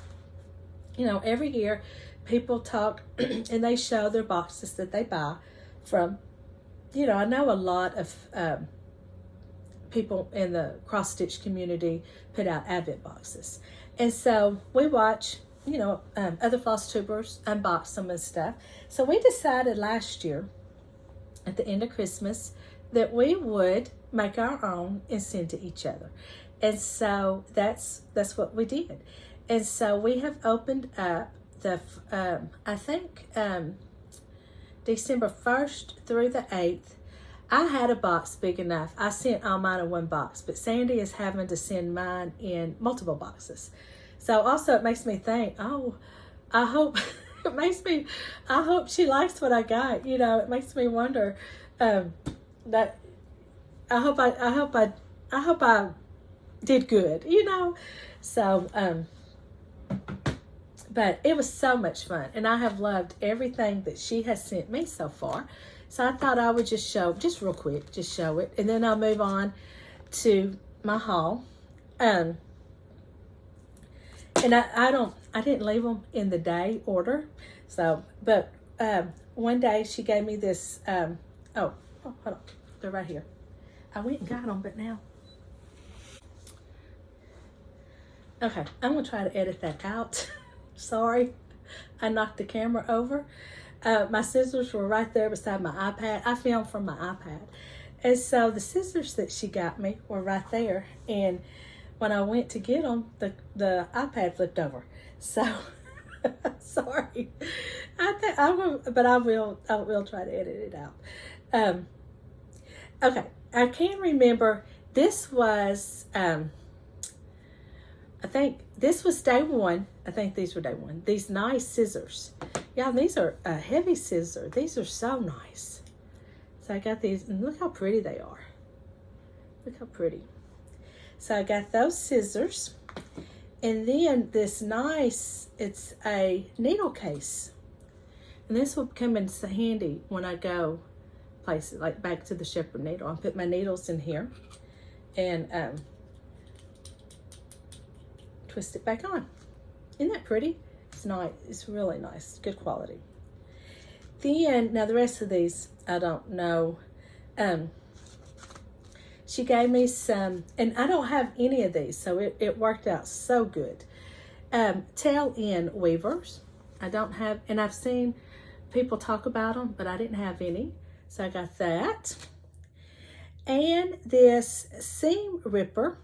you know, every year people talk and they show their boxes that they buy from, you know, I know a lot of people in the cross stitch community put out advent boxes, and so we watch, you know, other Flosstubers unbox them and stuff. So we decided last year at the end of Christmas that we would make our own and send to each other, and so that's what we did. And so we have opened up the I think December 1st through the 8th. I had a box big enough. I sent all mine in one box, but Sandy is having to send mine in multiple boxes. So also it makes me think, oh, I hope I hope she likes what I got. You know, it makes me wonder that I hope I did good, you know. So but it was so much fun, and I have loved everything that she has sent me so far. So I thought I would just show, just real quick, just show it, and then I'll move on to my haul. And I didn't leave them in the day order. So, but one day she gave me this. Oh, hold on, they're right here. I went and got them, but now. Okay, I'm gonna try to edit that out. Sorry, I knocked the camera over. My scissors were right there beside my iPad. I filmed from my iPad. And so the scissors that she got me were right there. And when I went to get them, the iPad flipped over. So, sorry. But I will try to edit it out. Okay, I can't remember. This was, I think this was day one. I think these were day one. These nice scissors. Yeah, these are a heavy scissor. These are so nice. So I got these, and look how pretty they are. Look how pretty. So I got those scissors. And then this nice, it's a needle case. And this will come in handy when I go places, like back to the Shepherd Needle. I'll put my needles in here and twist it back on. Isn't that pretty? It's nice. It's really nice. Good quality. Then, now the rest of these, I don't know. She gave me some, and I don't have any of these, so it worked out so good. Tail-end weavers. I don't have, and I've seen people talk about them, but I didn't have any. So I got that. And this seam ripper,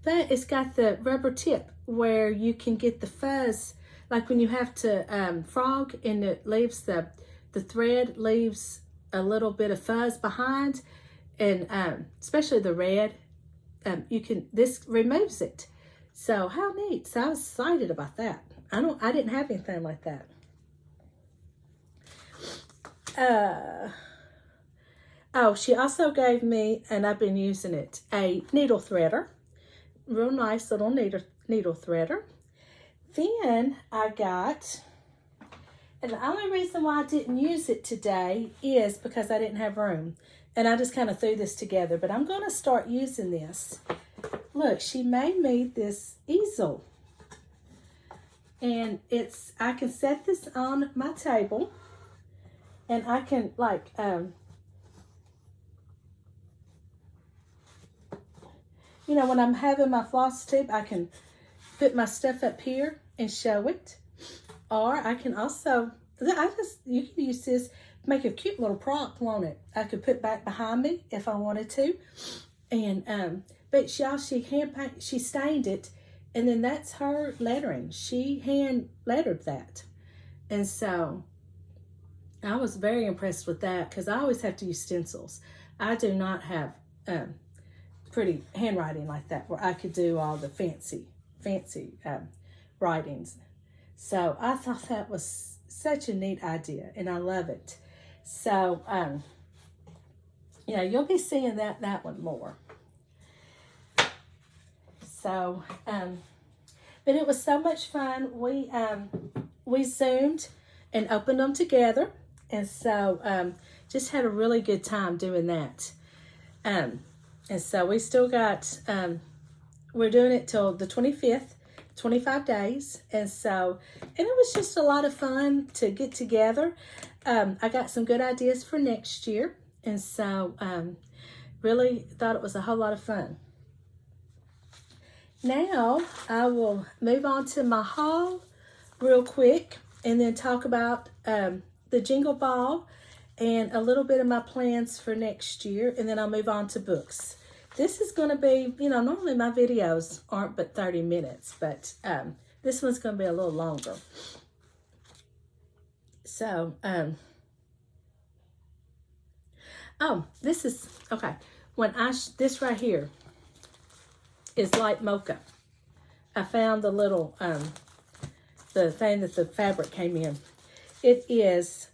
but it's got the rubber tip where you can get the fuzz, like when you have to frog and it leaves the thread leaves a little bit of fuzz behind, and especially the red, this removes it. So how neat. So I was excited about that. I didn't have anything like that. Oh, she also gave me, and I've been using it, a needle threader. Real nice little needle threader. Then I got, and the only reason why I didn't use it today is because I didn't have room. And I just kind of threw this together, but I'm going to start using this. Look, she made me this easel. And I can set this on my table. And I can, like, you know, when I'm having my Flosstube, I can put my stuff up here and show it. Or I can also, you can use this, make a cute little prop on it. I could put back behind me if I wanted to. And, but y'all, she stained it. And then that's her lettering. She hand lettered that. And so I was very impressed with that because I always have to use stencils. I do not have pretty handwriting like that where I could do all the fancy writings. So I thought that was such a neat idea, and I love it. So, yeah, you'll be seeing that one more. So, but it was so much fun. We Zoomed and opened them together, and so just had a really good time doing that. And so we still got, we're doing it till the 25th, 25 days. And it was just a lot of fun to get together. I got some good ideas for next year. And so really thought it was a whole lot of fun. Now I will move on to my haul real quick and then talk about the Jingle Ball and a little bit of my plans for next year, and then I'll move on to books. This is going to be, you know, normally my videos aren't but 30 minutes, but this one's going to be a little longer. So, oh, this is, okay, this right here is light mocha. I found the little, the thing that the fabric came in. It is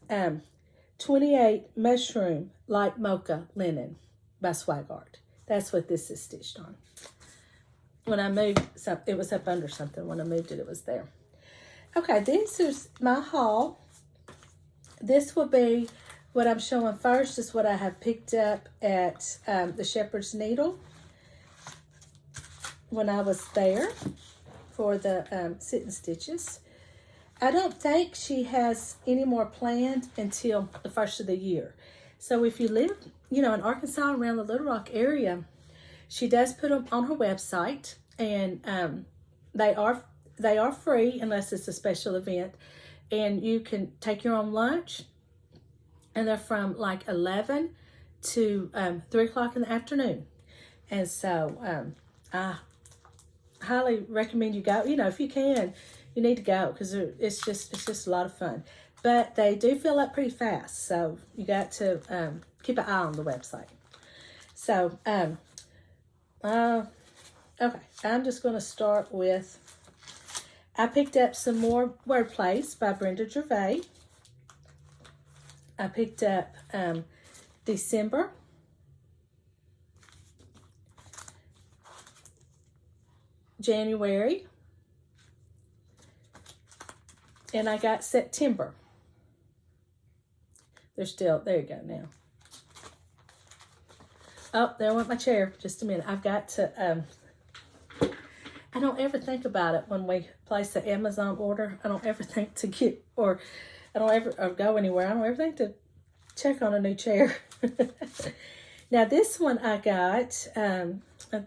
28 mushroom light mocha linen by Swagart. That's what this is stitched on. When I moved, it was up under something. When I moved it, it was there. Okay, this is my haul. This will be what I'm showing first is what I have picked up at the Shepards Needle when I was there for the sit and stitches. I don't think she has any more planned until the first of the year. So if you live, you know, in Arkansas, around the Little Rock area, she does put them on her website, and they are free unless it's a special event, and you can take your own lunch, and they're from like 11 to 3 o'clock in the afternoon. And so I highly recommend you go. You know, if you can, you need to go because it's just a lot of fun. But they do fill up pretty fast, so you got to keep an eye on the website. So, okay, I'm just going to start with, I picked up some more word plays by Brenda Gervais. I picked up December, January, and I got September. They're still, there you go now. Oh, there went my chair. Just a minute. I've got to, I don't ever think about it when we place the Amazon order. I don't ever think to get, or I don't ever go anywhere. I don't ever think to check on a new chair. Now, this one I got,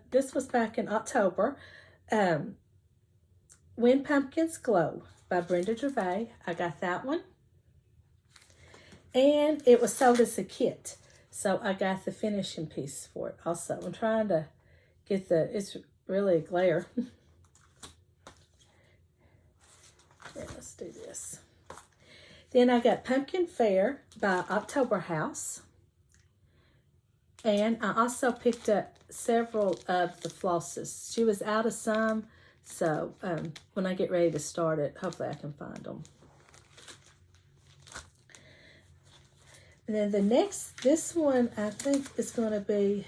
this was back in October. When Pumpkins Glow by Brenda Gervais. I got that one. And it was sold as a kit. So I got the finishing piece for it also. I'm trying to get it's really a glare. Yeah, let's do this. Then I got Pumpkin Fair by October House. And I also picked up several of the flosses. She was out of some, so when I get ready to start it, hopefully I can find them. And then this one I think is going to be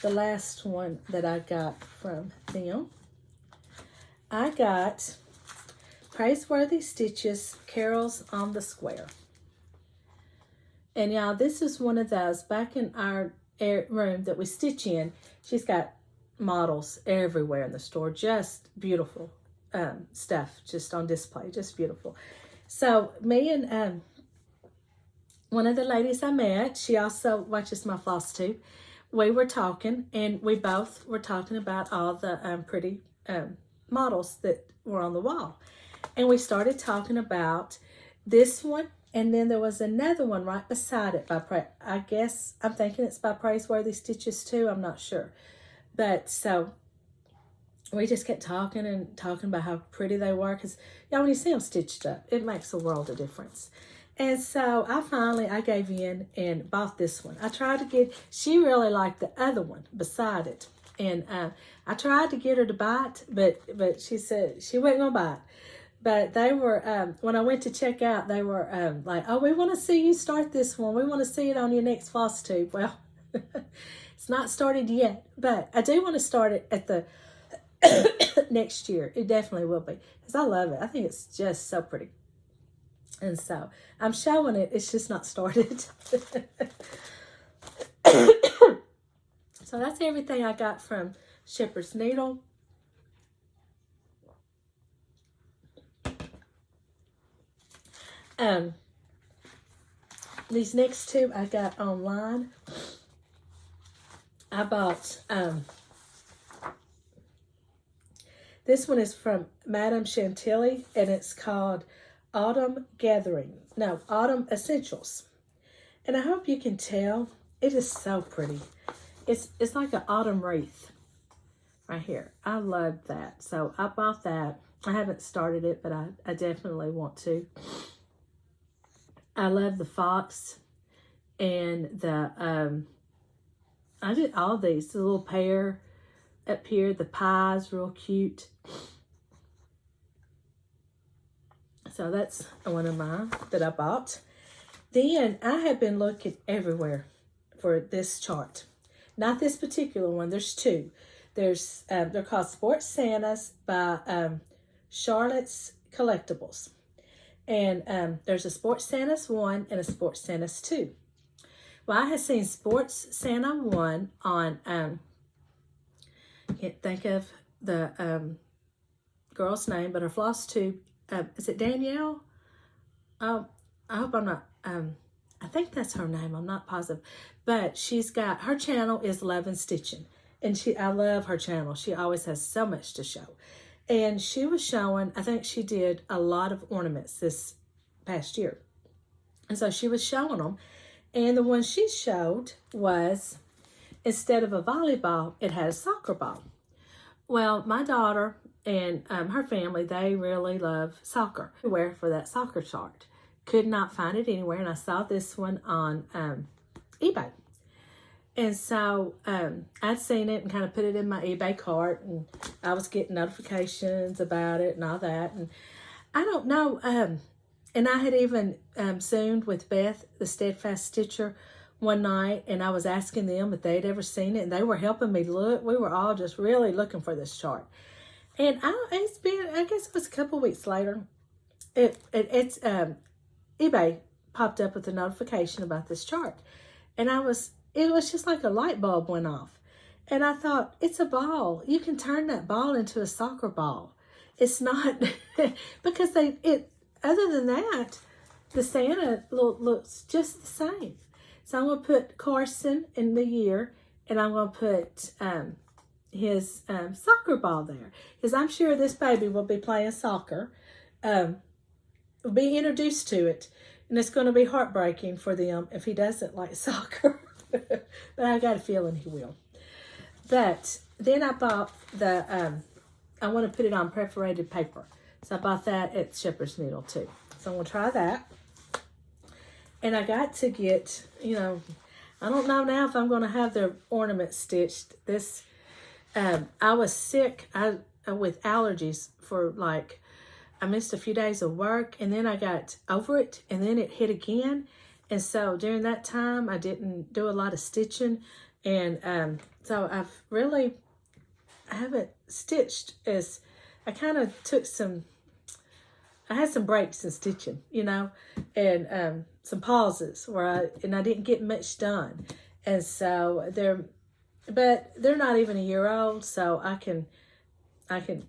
the last one that I got from them. I got Praiseworthy Stitches, Carols on the Square. And y'all, this is one of those back in our room that we stitch in. She's got models everywhere in the store. Just beautiful stuff just on display. Just beautiful. So me and one of the ladies I met, she also watches my Flosstube. We were talking, and we both were talking about all the pretty models that were on the wall. And we started talking about this one, and then there was another one right beside it by, I guess, I'm thinking it's by Praiseworthy Stitches too. I'm not sure. But so we just kept talking and talking about how pretty they were. Because, y'all, when you see them stitched up, it makes a world of difference. And so I gave in and bought this one. I tried to get, she really liked the other one beside it. And I tried to get her to buy it, but she said she wasn't going to buy it. But they were, when I went to check out, they were like, oh, we want to see you start this one. We want to see it on your next Flosstube. Well, it's not started yet, but I do want to start it at the next year. It definitely will be, because I love it. I think it's just so pretty. And so I'm showing it. It's just not started. So that's everything I got from Shepards Needle. These next two I got online. I bought, this one is from Madame Chantilly, and it's called Autumn Essentials. And I hope you can tell, it is so pretty. It's like an autumn wreath right here. I love that. So I bought that. I haven't started it, but I definitely want to. I love the fox and the, I did all these, the little pear up here, the pie's real cute. So that's one of mine that I bought. Then I have been looking everywhere for this chart. Not this particular one, there's two. There's, they're called Sports Santas by Charlotte's Collectibles. And there's a Sports Santas 1 and a Sports Santas 2. Well, I have seen Sports Santa 1 on, can't think of the girl's name, but her Flosstube, is it Danielle? I hope I'm not, I think that's her name. I'm not positive. But she's got, her channel is Love and Stitching. And I love her channel. She always has so much to show. And she was showing, I think she did a lot of ornaments this past year. And so she was showing them. And the one she showed was, instead of a volleyball, it had a soccer ball. Well, my daughter and her family, they really love soccer. Where for that soccer chart. Could not find it anywhere, and I saw this one on eBay. And so I'd seen it and kind of put it in my eBay cart, and I was getting notifications about it and all that. And I don't know, and I had even Zoomed with Beth, the Steadfast Stitcher, one night, and I was asking them if they'd ever seen it, and they were helping me look. We were all just really looking for this chart. And it's been, I guess it was a couple weeks later, it's eBay popped up with a notification about this chart. And it was just like a light bulb went off. And I thought, it's a ball. You can turn that ball into a soccer ball. It's not, because other than that, the Santa looks just the same. So I'm going to put Carson in the year, and I'm going to put his soccer ball there. Because I'm sure this baby will be playing soccer, will be introduced to it, and it's going to be heartbreaking for them if he doesn't like soccer. But I got a feeling he will. But then I bought I want to put it on perforated paper. So I bought that at Shepards Needle too. So I'm going to try that. And I got to get, I don't know now if I'm going to have their ornaments stitched. I was sick with allergies for I missed a few days of work, and then I got over it, and then it hit again. And so during that time, I didn't do a lot of stitching. And so I haven't stitched I kind of took I had some breaks in stitching, and some pauses where I didn't get much done. And so they're not even a year old, so I can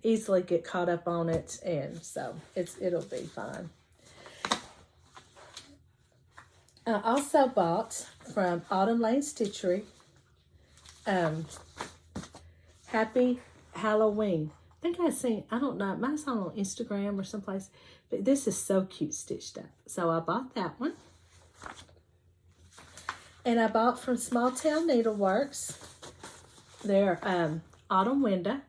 easily get caught up on it, and so it'll be fine. I also bought from Autumn Lane Stitchery, Happy Halloween. I think I don't know, it might have been on Instagram or someplace, but this is so cute stitched up. So I bought that one. And I bought from Small Town Needleworks their autumn window.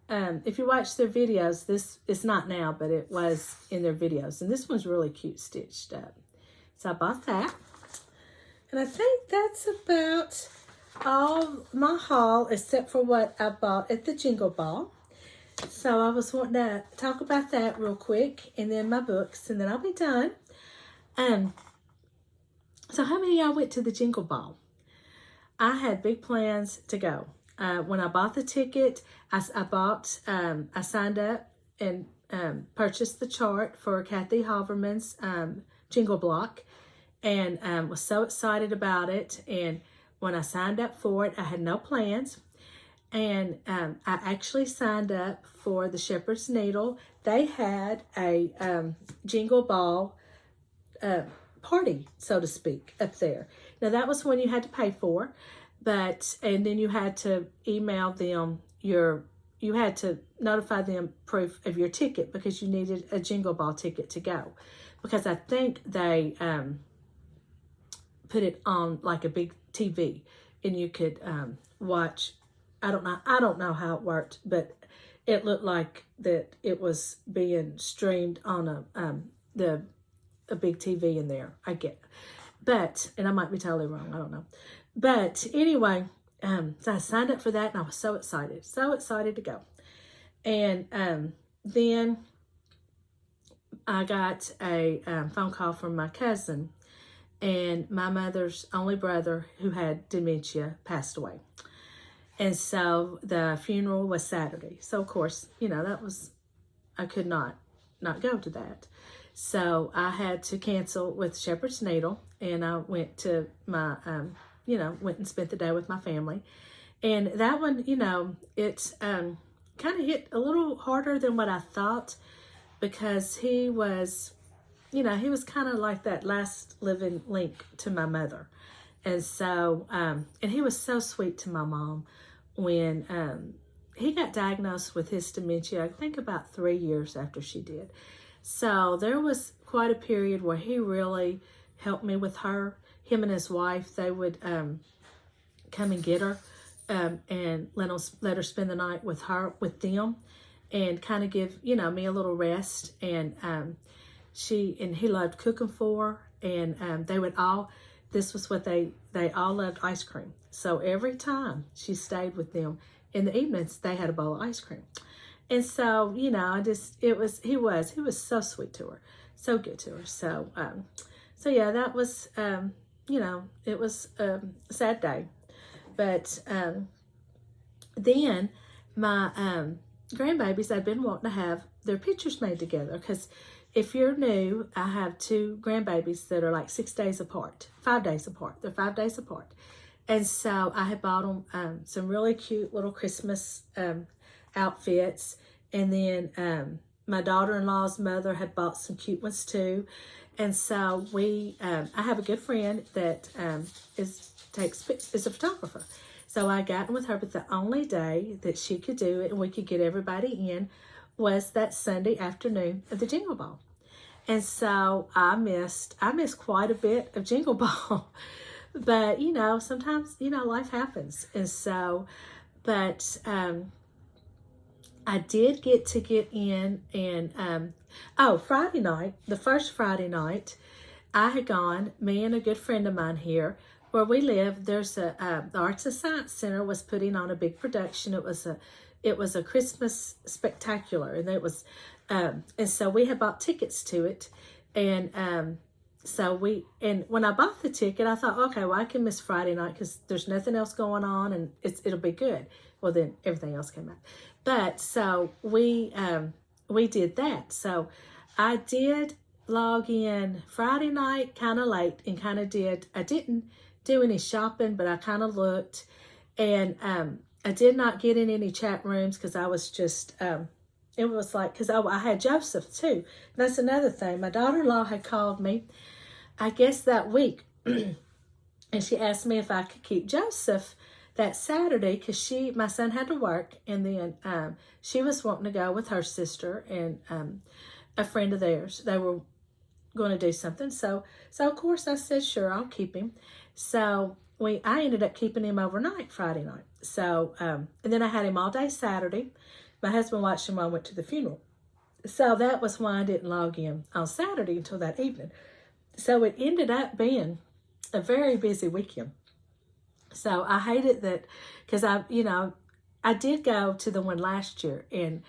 If you watch their videos, this is not now, but it was in their videos. And this one's really cute stitched up. So I bought that. And I think that's about all my haul, except for what I bought at the Jingle Ball. So I was wanting to talk about that real quick, and then my books, and then I'll be done. So how many of y'all went to the Jingle Ball? I had big plans to go. When I bought the ticket, I signed up and purchased the chart for Kathy Halverman's Jingle Block, and was so excited about it. And when I signed up for it, I had no plans. And I actually signed up for the Shepards Needle. They had a Jingle Ball party, so to speak, up there. Now, that was when you had to pay for, and then you had to email them you had to notify them proof of your ticket, because you needed a Jingle Ball ticket to go. Because I think they put it on like a big TV, and you could watch. I don't know how it worked, but it looked like that it was being streamed on a big TV in there. And I might be totally wrong. I don't know. But anyway, so I signed up for that, and I was so excited to go. And then I got a phone call from my cousin, and my mother's only brother, who had dementia, passed away. And so the funeral was Saturday. So, of course, I could not go to that. So I had to cancel with Shepards Needle, and I went to my, went and spent the day with my family. And that one, it kind of hit a little harder than what I thought, because he was kind of like that last living link to my mother. And so, and he was so sweet to my mom when he got diagnosed with his dementia, I think about 3 years after she did. So there was quite a period where he really helped me with her. him and his wife, they would come and get her and let her spend the night with them, and kind of give, you know, me a little rest. And he loved cooking for her, and they would all, this was what they all loved, ice cream. So every time she stayed with them in the evenings, they had a bowl of ice cream. And so, you know, he was so sweet to her, so good to her. So, so yeah, that was, you know, it was a sad day. But then my grandbabies, I'd been wanting to have their pictures made together, because if you're new, I have 2 grandbabies that are like 6 days apart, 5 days apart. They're 5 days apart. And so I had bought them some really cute little Christmas outfits. And then my daughter-in-law's mother had bought some cute ones too. And so I have a good friend that is a photographer. So I got in with her, but the only day that she could do it and we could get everybody in was that Sunday afternoon of the Jingle Ball. And so I missed quite a bit of Jingle Ball. But, you know, sometimes, you know, life happens. And so, but I did get in, and, Friday night, the first Friday night, I had gone, me and a good friend of mine here, where we live, there's the Arts and Science Center was putting on a big production. It was a Christmas spectacular, and it was, and so we had bought tickets to it, and so when I bought the ticket, I thought, okay, well, I can miss Friday night because there's nothing else going on, and it'll be good. Well, then everything else came out. But so we did that. So I did log in Friday night kind of late, and I didn't do any shopping, but I kind of looked, and I did not get in any chat rooms because I was just, it was like, because I had Joseph too. That's another thing. My daughter-in-law had called me, I guess that week, and she asked me if I could keep Joseph that Saturday, because my son had to work, and then she was wanting to go with her sister and a friend of theirs. They were going to do something, so of course I said sure, I'll keep him. So I ended up keeping him overnight Friday night. So and then I had him all day Saturday. My husband watched him while I went to the funeral. So that was why I didn't log in on Saturday until that evening. So it ended up being a very busy weekend. So I hated that, because I did go to the one last year, and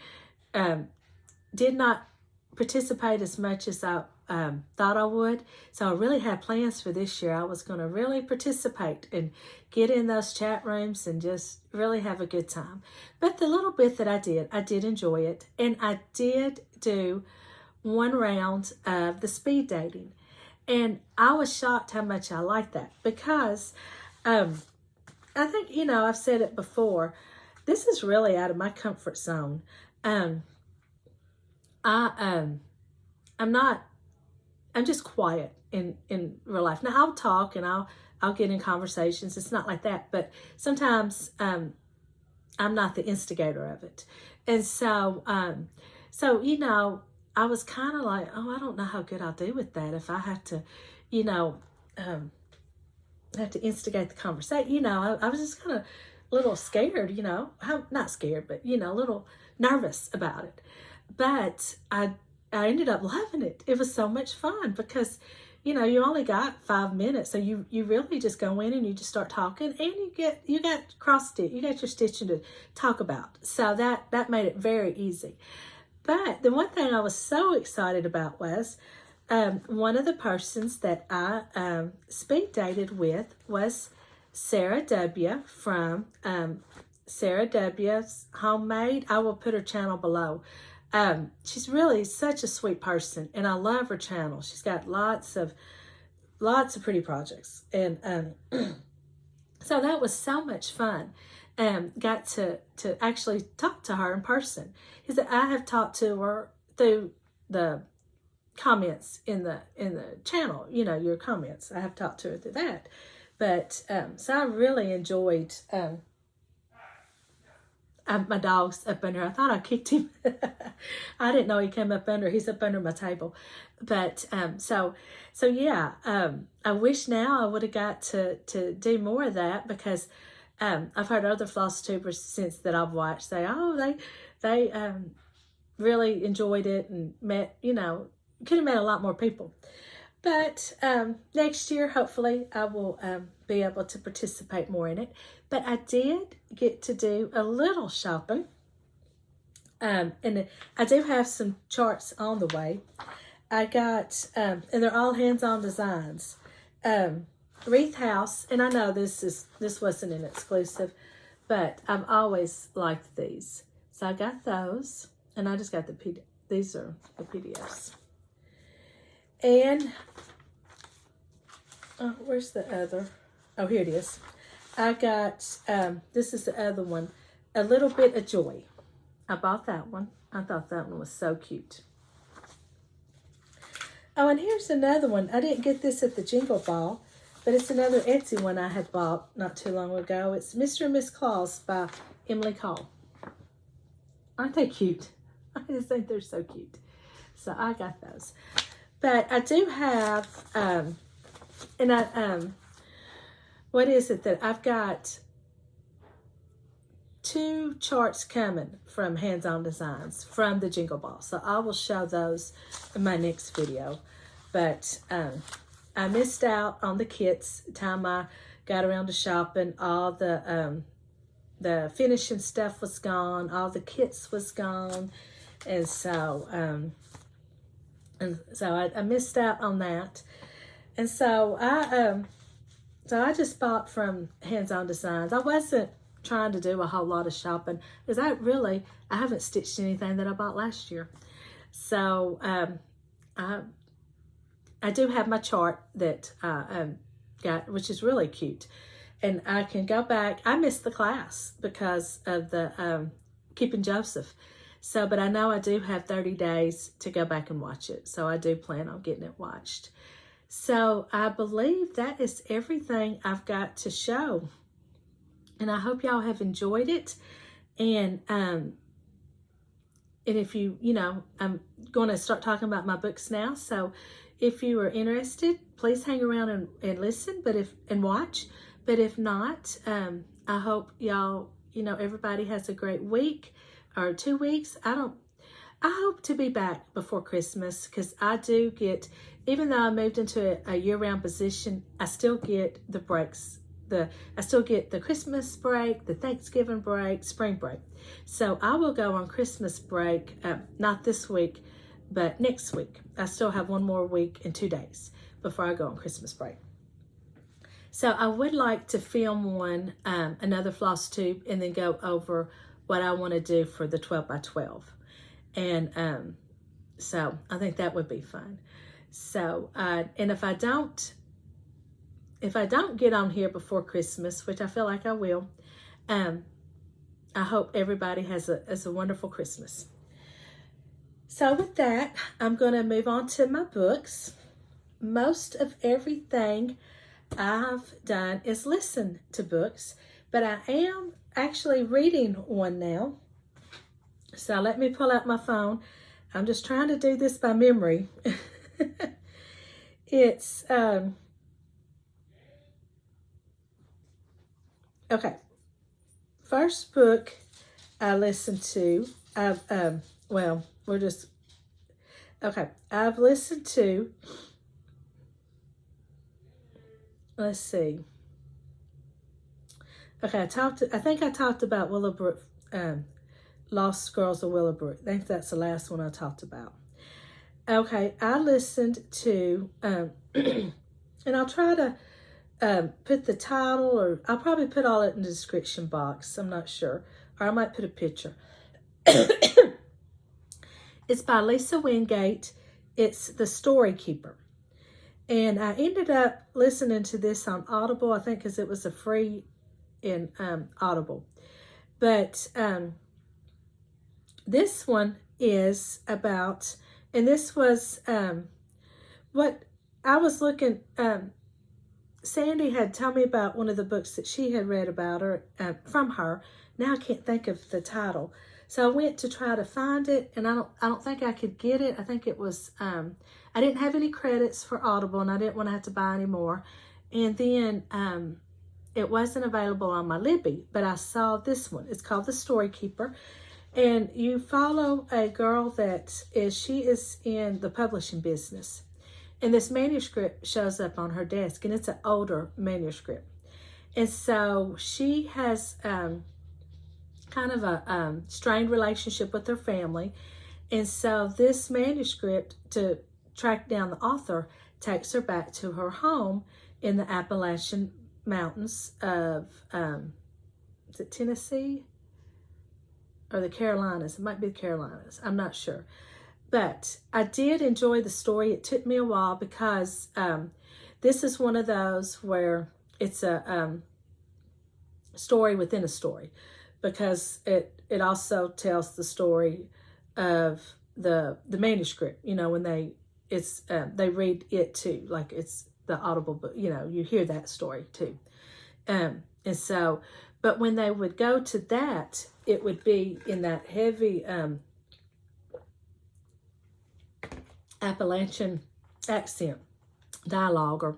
did not participate as much as I thought I would. So I really had plans for this year. I was going to really participate and get in those chat rooms and just really have a good time. But the little bit that I did enjoy it. And I did do one round of the speed dating. And I was shocked how much I liked that, because I think, I've said it before, this is really out of my comfort zone. I'm just quiet in real life. Now I'll talk and I'll get in conversations. It's not like that, but sometimes I'm not the instigator of it. And so I was kind of like, oh, I don't know how good I'll do with that if I have to, have to instigate the conversation. I was just kind of a little scared, not scared, but, a little nervous about it. But I ended up loving it. It was so much fun because, you only got 5 minutes. So you really just go in and you just start talking, and you got cross-stitch, you got your stitching to talk about. So that made it very easy. But the one thing I was so excited about was one of the persons that I speed dated with was Sarah W. from Sarah W.'s Homemade. I will put her channel below. She's really such a sweet person, and I love her channel. She's got lots of pretty projects, and so that was so much fun. Got to actually talk to her in person, because I have talked to her through the comments in the channel. Your comments. I have talked to her through that, but so I really enjoyed. my dog's up under. I thought I kicked him. I didn't know he came up under. He's up under my table. But so yeah. I wish now I would have got to do more of that, because I've heard other Flosstubers since that I've watched say, oh, they really enjoyed it and met, could have met a lot more people. But next year, hopefully, I will be able to participate more in it. But I did get to do a little shopping. And I do have some charts on the way. I got, and they're all hands-on designs. Wreath House, and I know this wasn't an exclusive, but I've always liked these. So I got those, and I just got these are the PDFs. And, where's the other? Oh, here it is. I got, this is the other one, A Little Bit of Joy. I bought that one. I thought that one was so cute. Oh, and here's another one. I didn't get this at the Jingle Ball, but it's another Etsy one I had bought not too long ago. It's Mr. and Miss Claus by Emily Cole. Aren't they cute? I just think they're so cute. So I got those. But I do have, what is it that I've got 2 charts coming from Hands-On Designs from the Jingle Ball. So I will show those in my next video. But I missed out on the kits. Time I got around to shopping, all the finishing stuff was gone. All the kits was gone. And so, I missed out on that. And so I just bought from Hands-On Designs. I wasn't trying to do a whole lot of shopping because I haven't stitched anything that I bought last year. So I do have my chart that I got, which is really cute. And I can go back. I missed the class because of the Keeping Joseph. So, but I know I do have 30 days to go back and watch it. So I do plan on getting it watched. So I believe that is everything I've got to show. And I hope y'all have enjoyed it. And if you I'm going to start talking about my books now. So if you are interested, please hang around and listen, and watch. But if not, I hope y'all, everybody has a great week or 2 weeks. I hope to be back before Christmas, because I do get, even though I moved into a year-round position, I still get the breaks. I still get the Christmas break, the Thanksgiving break, spring break. So I will go on Christmas break, not this week, but next week. I still have 1 more week and 2 days before I go on Christmas break. So I would like to film another Flosstube, and then go over what I want to do for the 12 by 12. And so I think that would be fun. So, and if I don't get on here before Christmas, which I feel like I will, I hope everybody has a wonderful Christmas. So with that, I'm going to move on to my books. Most of everything I've done is listen to books, but I am actually reading one now. So let me pull out my phone. I'm just trying to do this by memory. It's, okay. First book I listened to, I've listened to, let's see. Okay, I think I talked about Willowbrook, Lost Girls of Willowbrook. I think that's the last one I talked about. Okay, I listened to, and I'll try to put the title, or I'll probably put all it in the description box. I'm not sure. Or I might put a picture. It's by Lisa Wingate. It's The Story Keeper. And I ended up listening to this on Audible, I think, because it was a free in Audible. But this one is about, and this was what I was looking, Sandy had told me about one of the books that she had read about her, from her. Now I can't think of the title. So I went to try to find it, and I don't think I could get it. I think it was, I didn't have any credits for Audible, and I didn't want to have to buy any more. And then it wasn't available on my Libby, but I saw this one. It's called The Story Keeper. And you follow a girl she is in the publishing business. And this manuscript shows up on her desk, and it's an older manuscript. And so she has kind of a strained relationship with her family. And so this manuscript, to track down the author, takes her back to her home in the Appalachian Mountains of, is it Tennessee? Or the Carolinas? It might be the Carolinas. I'm not sure. But I did enjoy the story. It took me a while because this is one of those where it's a story within a story, because it also tells the story of the manuscript. You know, when they read it too, like it's the Audible book. You know, you hear that story too, and so. But when they would go to that, it would be in that heavy Appalachian accent dialogue,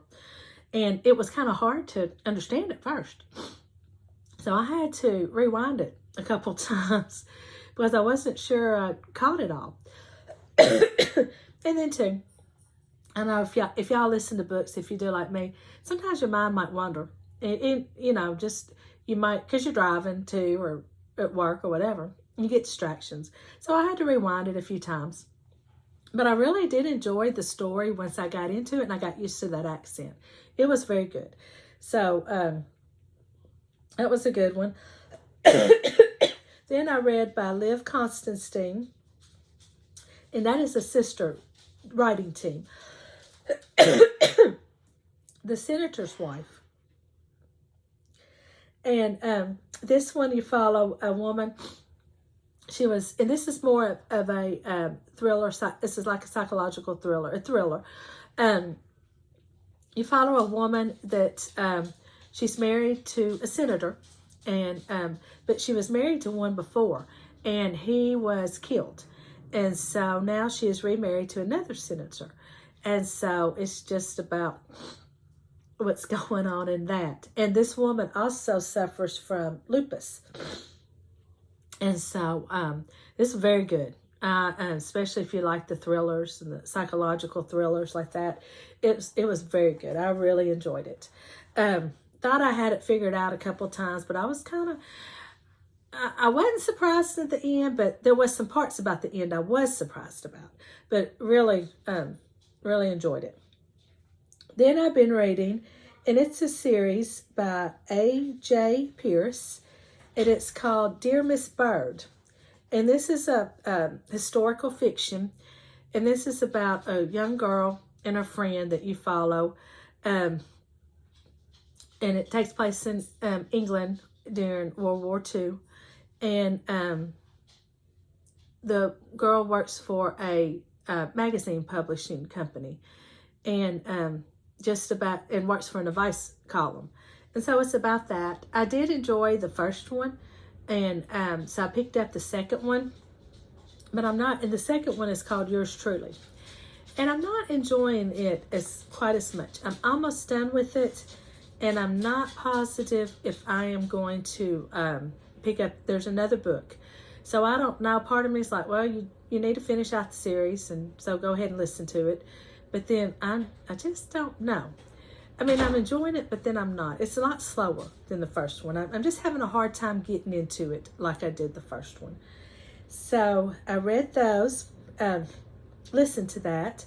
and it was kind of hard to understand at first. So I had to rewind it a couple times because I wasn't sure I caught it all. And then too, I know if y'all listen to books, if you do like me, sometimes your mind might wander. You know, just you might, because you're driving too, or at work or whatever, you get distractions. So I had to rewind it a few times. But I really did enjoy the story once I got into it and I got used to that accent. It was very good. So that was a good one. Then I read by Liv Constantine, and that is a sister writing team. The Senator's Wife. And this one you follow a woman. She was, and this is more of a thriller. This is like a psychological thriller, a thriller. You follow a woman that she's married to a senator, and but she was married to one before, and he was killed, and so now she is remarried to another senator, and so it's just about what's going on in that. And this woman also suffers from lupus. And so this is very good, especially if you like the thrillers and the psychological thrillers like that. It was very good. I really enjoyed it. Thought I had it figured out a couple times, but I was kind of, I wasn't surprised at the end, but there was some parts about the end I was surprised about. But really, really enjoyed it. Then I've been reading, and it's a series by A.J. Pierce. And it's called Dear Miss Bird. And this is a historical fiction. And this is about a young girl and her friend that you follow. And it takes place in England during World War II. And the girl works for a magazine publishing company. And and works for an advice column. And so it's about that. I did enjoy the first one, and so I picked up the second one, but I'm not, and the second one is called Yours Truly. And I'm not enjoying it quite as much. I'm almost done with it, and I'm not positive if I am going to pick up, there's another book. So I don't know, part of me is like, well, you need to finish out the series, and so go ahead and listen to it. But then I just don't know. I mean, I'm enjoying it, but then I'm not. It's a lot slower than the first one. I'm just having a hard time getting into it like I did the first one. So I read those, listened to that.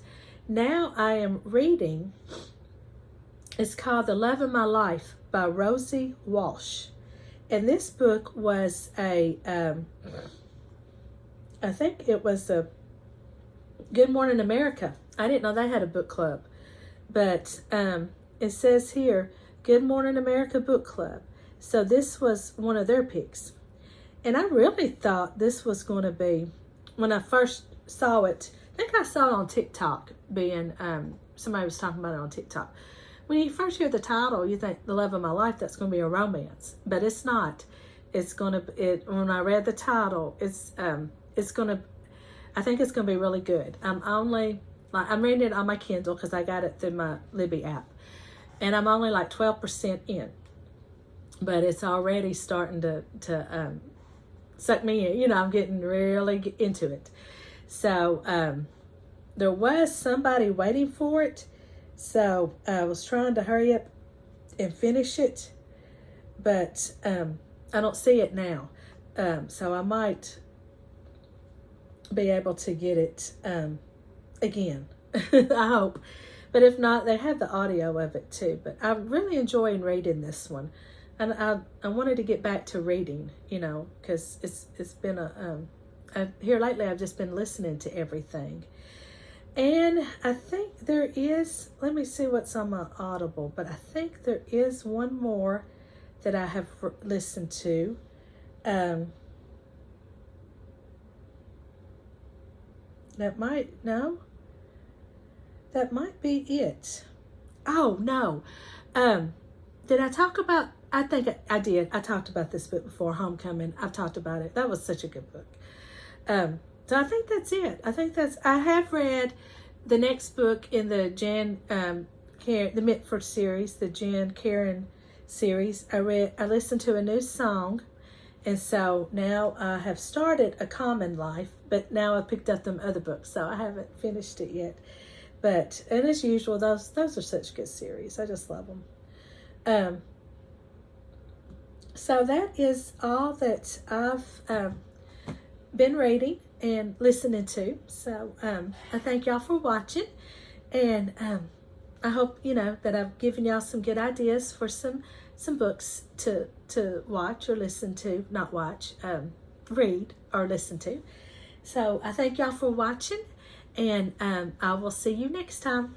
Now I am reading, it's called The Love of My Life by Rosie Walsh. And this book was I think it was a Good Morning America. I didn't know they had a book club. But it says here, Good Morning America Book Club. So this was one of their picks. And I really thought this was going to be, when I first saw it, I think I saw it on TikTok somebody was talking about it on TikTok. when you first hear the title, you think The Love of My Life, that's going to be a romance, but it's not. It's going to, when I read the title, it's going to, I think it's going to be really good. I'm reading it on my Kindle because I got it through my Libby app, and I'm only like 12% in, but it's already starting to suck me in. You know, I'm getting really into it. So there was somebody waiting for it, so I was trying to hurry up and finish it, but I don't see it now. So I might be able to get it again. I hope. But if not, they have the audio of it too. But I'm really enjoying reading this one. And I wanted to get back to reading, you know, because it's been here lately I've just been listening to everything. And I think there is, let me see what's on my Audible, but I think there is one more that I have listened to. That might be it. Oh, no. Did I talk about, I think I did. I talked about this book before, Homecoming. I've talked about it. That was such a good book. So I think that's it. I have read the next book in the the Mitford series, the Jan Karen series. I listened to a new song, and so now I have started A Common Life, but now I've picked up them other books, so I haven't finished it yet. But, and as usual, those are such good series. I just love them. So that is all that I've been reading and listening to. So I thank y'all for watching, and I hope, you know, that I've given y'all some good ideas for some books to watch or listen to, not watch, read or listen to. So I thank y'all for watching, and I will see you next time.